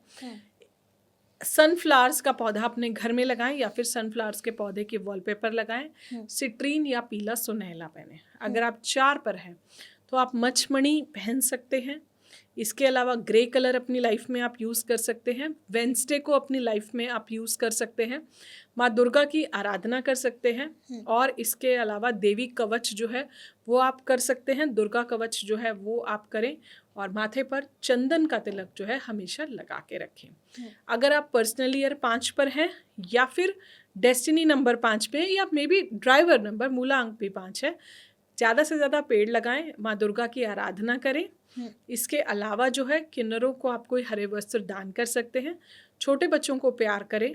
सनफ्लावर्स का पौधा अपने घर में लगाएं या फिर सनफ्लावर्स के पौधे के वॉलपेपर लगाएं, सिट्रीन या पीला सुनहला पहने। अगर आप 4 पर हैं तो आप मछमणि पहन सकते हैं। इसके अलावा ग्रे कलर अपनी लाइफ में आप यूज़ कर सकते हैं। वेंसडे को अपनी लाइफ में आप यूज़ कर सकते हैं। माँ दुर्गा की आराधना कर सकते हैं और इसके अलावा देवी कवच जो है वो आप कर सकते हैं, दुर्गा कवच जो है वो आप करें और माथे पर चंदन का तिलक जो है हमेशा लगा के रखें। अगर आप पर्सनल ईयर 5 पर हैं या फिर डेस्टिनी नंबर 5 पे या मे बी ड्राइवर नंबर मूलांक भी 5 है, ज़्यादा से ज़्यादा पेड़ लगाएं, माँ दुर्गा की आराधना करें। इसके अलावा जो है किन्नरों को आप कोई हरे वस्त्र दान कर सकते हैं, छोटे बच्चों को प्यार करें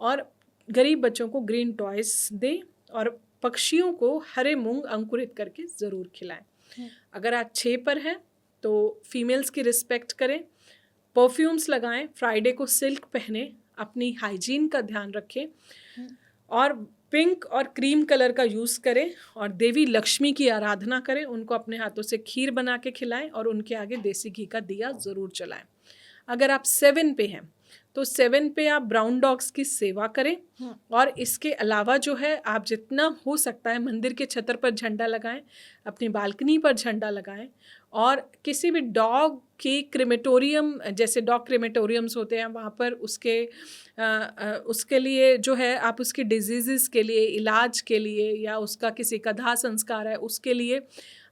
और गरीब बच्चों को ग्रीन टॉयज दें और पक्षियों को हरे मूंग अंकुरित करके ज़रूर खिलाएं। अगर आप 6 पर हैं तो फीमेल्स की रिस्पेक्ट करें, परफ्यूम्स लगाएं, फ्राइडे को सिल्क पहने, अपनी हाइजीन का ध्यान रखें और पिंक और क्रीम कलर का यूज़ करें और देवी लक्ष्मी की आराधना करें। उनको अपने हाथों से खीर बना के खिलाएं और उनके आगे देसी घी का दिया ज़रूर जलाएं। अगर आप 7 पे हैं तो 7 पे आप ब्राउन डॉग्स की सेवा करें और इसके अलावा जो है आप जितना हो सकता है मंदिर के छतर पर झंडा लगाएं, अपनी बालकनी पर झंडा लगाएं और किसी भी डॉग की क्रेमेटोरियम, जैसे डॉग क्रेमेटोरियम्स होते हैं, वहाँ पर उसके लिए जो है आप उसकी डिजीज़ के लिए, इलाज के लिए या उसका किसी का दाह संस्कार है उसके लिए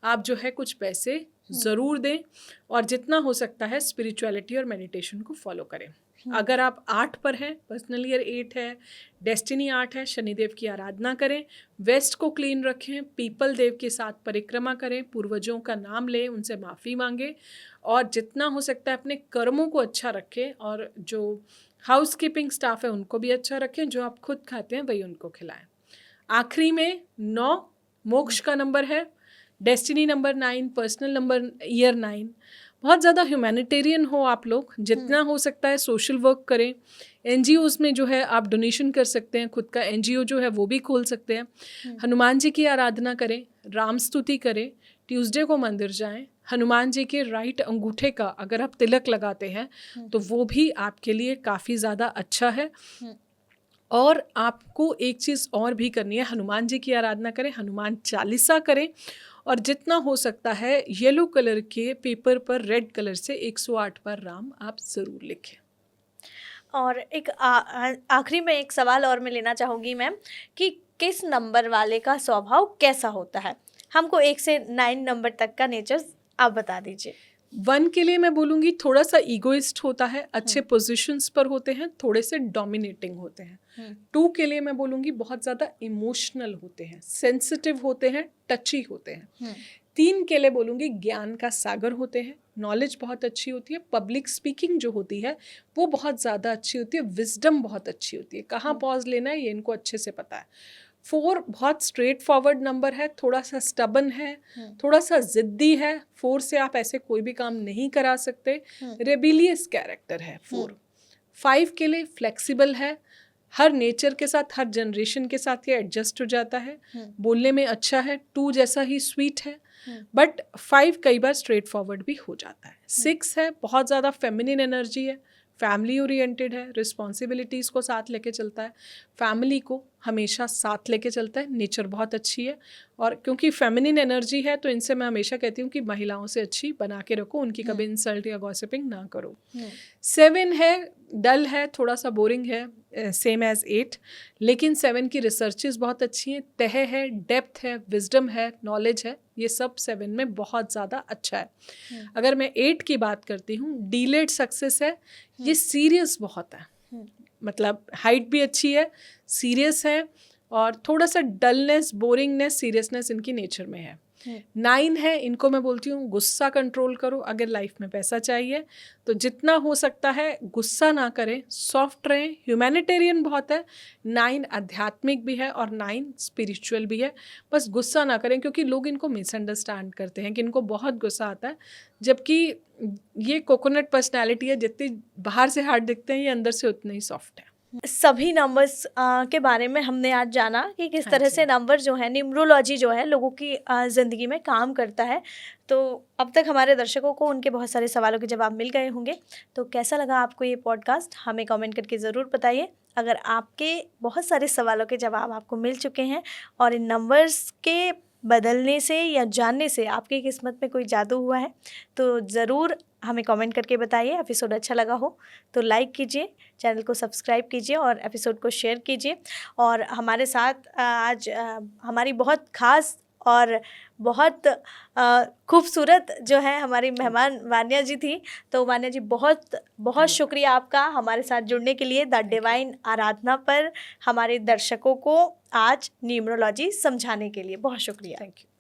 आप जो है कुछ पैसे ज़रूर दें और जितना हो सकता है स्पिरिचुअलिटी और मेडिटेशन को फॉलो करें। अगर आप 8 पर हैं, पर्सनल ईयर 8 है, डेस्टिनी 8 है, शनिदेव की आराधना करें, वेस्ट को क्लीन रखें, पीपल देव के साथ परिक्रमा करें, पूर्वजों का नाम लें, उनसे माफ़ी मांगें और जितना हो सकता है अपने कर्मों को अच्छा रखें और जो हाउस कीपिंग स्टाफ है उनको भी अच्छा रखें, जो आप खुद खाते हैं वही उनको खिलाएं। आखिरी में 9 मोक्ष का नंबर है, destiny number 9, personal number year 9। बहुत ज़्यादा ह्यूमैनिटेरियन हो आप लोग, जितना हो सकता है सोशल वर्क करें। NGOs में जो है आप डोनेशन कर सकते हैं, खुद का NGO जो है वो भी खोल सकते हैं। हनुमान जी की आराधना करें, राम स्तुति करें, ट्यूसडे को मंदिर जाएं, हनुमान जी के राइट अंगूठे का अगर आप तिलक लगाते हैं तो वो भी आपके लिए काफ़ी ज़्यादा अच्छा है। और आपको एक चीज़ और भी करनी है, हनुमान जी की आराधना करें, हनुमान चालीसा करें और जितना हो सकता है येलो कलर के पेपर पर रेड कलर से 108 बार राम आप ज़रूर लिखें। और एक आखिरी में एक सवाल और मैं लेना चाहूँगी मैम कि किस नंबर वाले का स्वभाव कैसा होता है? हमको 1 से 9 नंबर तक का नेचर आप बता दीजिए। 1 के लिए मैं बोलूँगी थोड़ा सा ईगोइस्ट होता है, अच्छे पोजीशंस पर होते हैं, थोड़े से डोमिनेटिंग होते हैं। 2 के लिए मैं बोलूँगी बहुत ज़्यादा इमोशनल होते हैं, सेंसिटिव होते हैं, टची होते हैं। 3 के लिए बोलूँगी ज्ञान का सागर होते हैं, नॉलेज बहुत अच्छी होती है, पब्लिक स्पीकिंग जो होती है वो बहुत ज़्यादा अच्छी होती है, विजडम बहुत अच्छी होती है, कहाँ पॉज लेना है ये इनको अच्छे से पता है। 4 बहुत स्ट्रेट फॉरवर्ड नंबर है, थोड़ा सा स्टबन है, थोड़ा सा ज़िद्दी है। 4 से आप ऐसे कोई भी काम नहीं करा सकते, रेबिलियस कैरेक्टर है 4। 5 के लिए फ्लेक्सिबल है, हर नेचर के साथ, हर जनरेशन के साथ ये एडजस्ट हो जाता है, बोलने में अच्छा है, 2 जैसा ही स्वीट है, बट 5 कई बार स्ट्रेट फॉरवर्ड भी हो जाता है। 6 है, बहुत ज़्यादा फेमिनिन एनर्जी है, फैमिली ओरिएंटेड है, रिस्पॉन्सिबिलिटीज़ को साथ लेके चलता है, फैमिली को हमेशा साथ लेके चलता है, नेचर बहुत अच्छी है। और क्योंकि फेमिनिन एनर्जी है तो इनसे मैं हमेशा कहती हूँ कि महिलाओं से अच्छी बना के रखो, उनकी कभी इंसल्ट या गॉसिपिंग ना करो। 7 है, डल है, थोड़ा सा बोरिंग है, सेम एज 8, लेकिन 7 की रिसर्चेज बहुत अच्छी हैं, तह है, डेप्थ है, विजडम है, नॉलेज है, ये सब 7 में बहुत ज़्यादा अच्छा है। अगर मैं 8 की बात करती हूँ, डीलेड सक्सेस है, ये सीरियस बहुत है, मतलब हाइट भी अच्छी है, सीरियस है, और थोड़ा सा डलनेस, बोरिंगनेस, सीरियसनेस इनकी नेचर में है। 9 है, इनको मैं बोलती हूँ गुस्सा कंट्रोल करो। अगर लाइफ में पैसा चाहिए तो जितना हो सकता है गुस्सा ना करें, सॉफ्ट रहें, ह्यूमैनिटेरियन बहुत है। 9 आध्यात्मिक भी है और 9 स्पिरिचुअल भी है। बस गुस्सा ना करें, क्योंकि लोग इनको मिसअंडरस्टैंड करते हैं कि इनको बहुत गुस्सा आता है, जबकि ये कोकोनट पर्सनैलिटी है, जितनी बाहर से हार्ड दिखते हैं ये अंदर से उतने ही सॉफ्ट है। सभी नंबर्स के बारे में हमने आज जाना कि किस तरह से नंबर जो है, न्यूमरोलॉजी जो है लोगों की ज़िंदगी में काम करता है। तो अब तक हमारे दर्शकों को उनके बहुत सारे सवालों के जवाब मिल गए होंगे। तो कैसा लगा आपको ये पॉडकास्ट, हमें कमेंट करके ज़रूर बताइए। अगर आपके बहुत सारे सवालों के जवाब आपको मिल चुके हैं और इन नंबर्स के बदलने से या जानने से आपकी किस्मत में कोई जादू हुआ है, तो ज़रूर हमें कमेंट करके बताइए। एपिसोड अच्छा लगा हो तो लाइक कीजिए, चैनल को सब्सक्राइब कीजिए और एपिसोड को शेयर कीजिए। और हमारे साथ आज हमारी बहुत ख़ास और बहुत खूबसूरत जो है हमारी मेहमान वान्या जी थी। तो वान्या जी, बहुत बहुत शुक्रिया आपका हमारे साथ जुड़ने के लिए, द डिवाइन आराधना पर हमारे दर्शकों को आज न्यूमरोलॉजी समझाने के लिए। बहुत शुक्रिया। Thank you.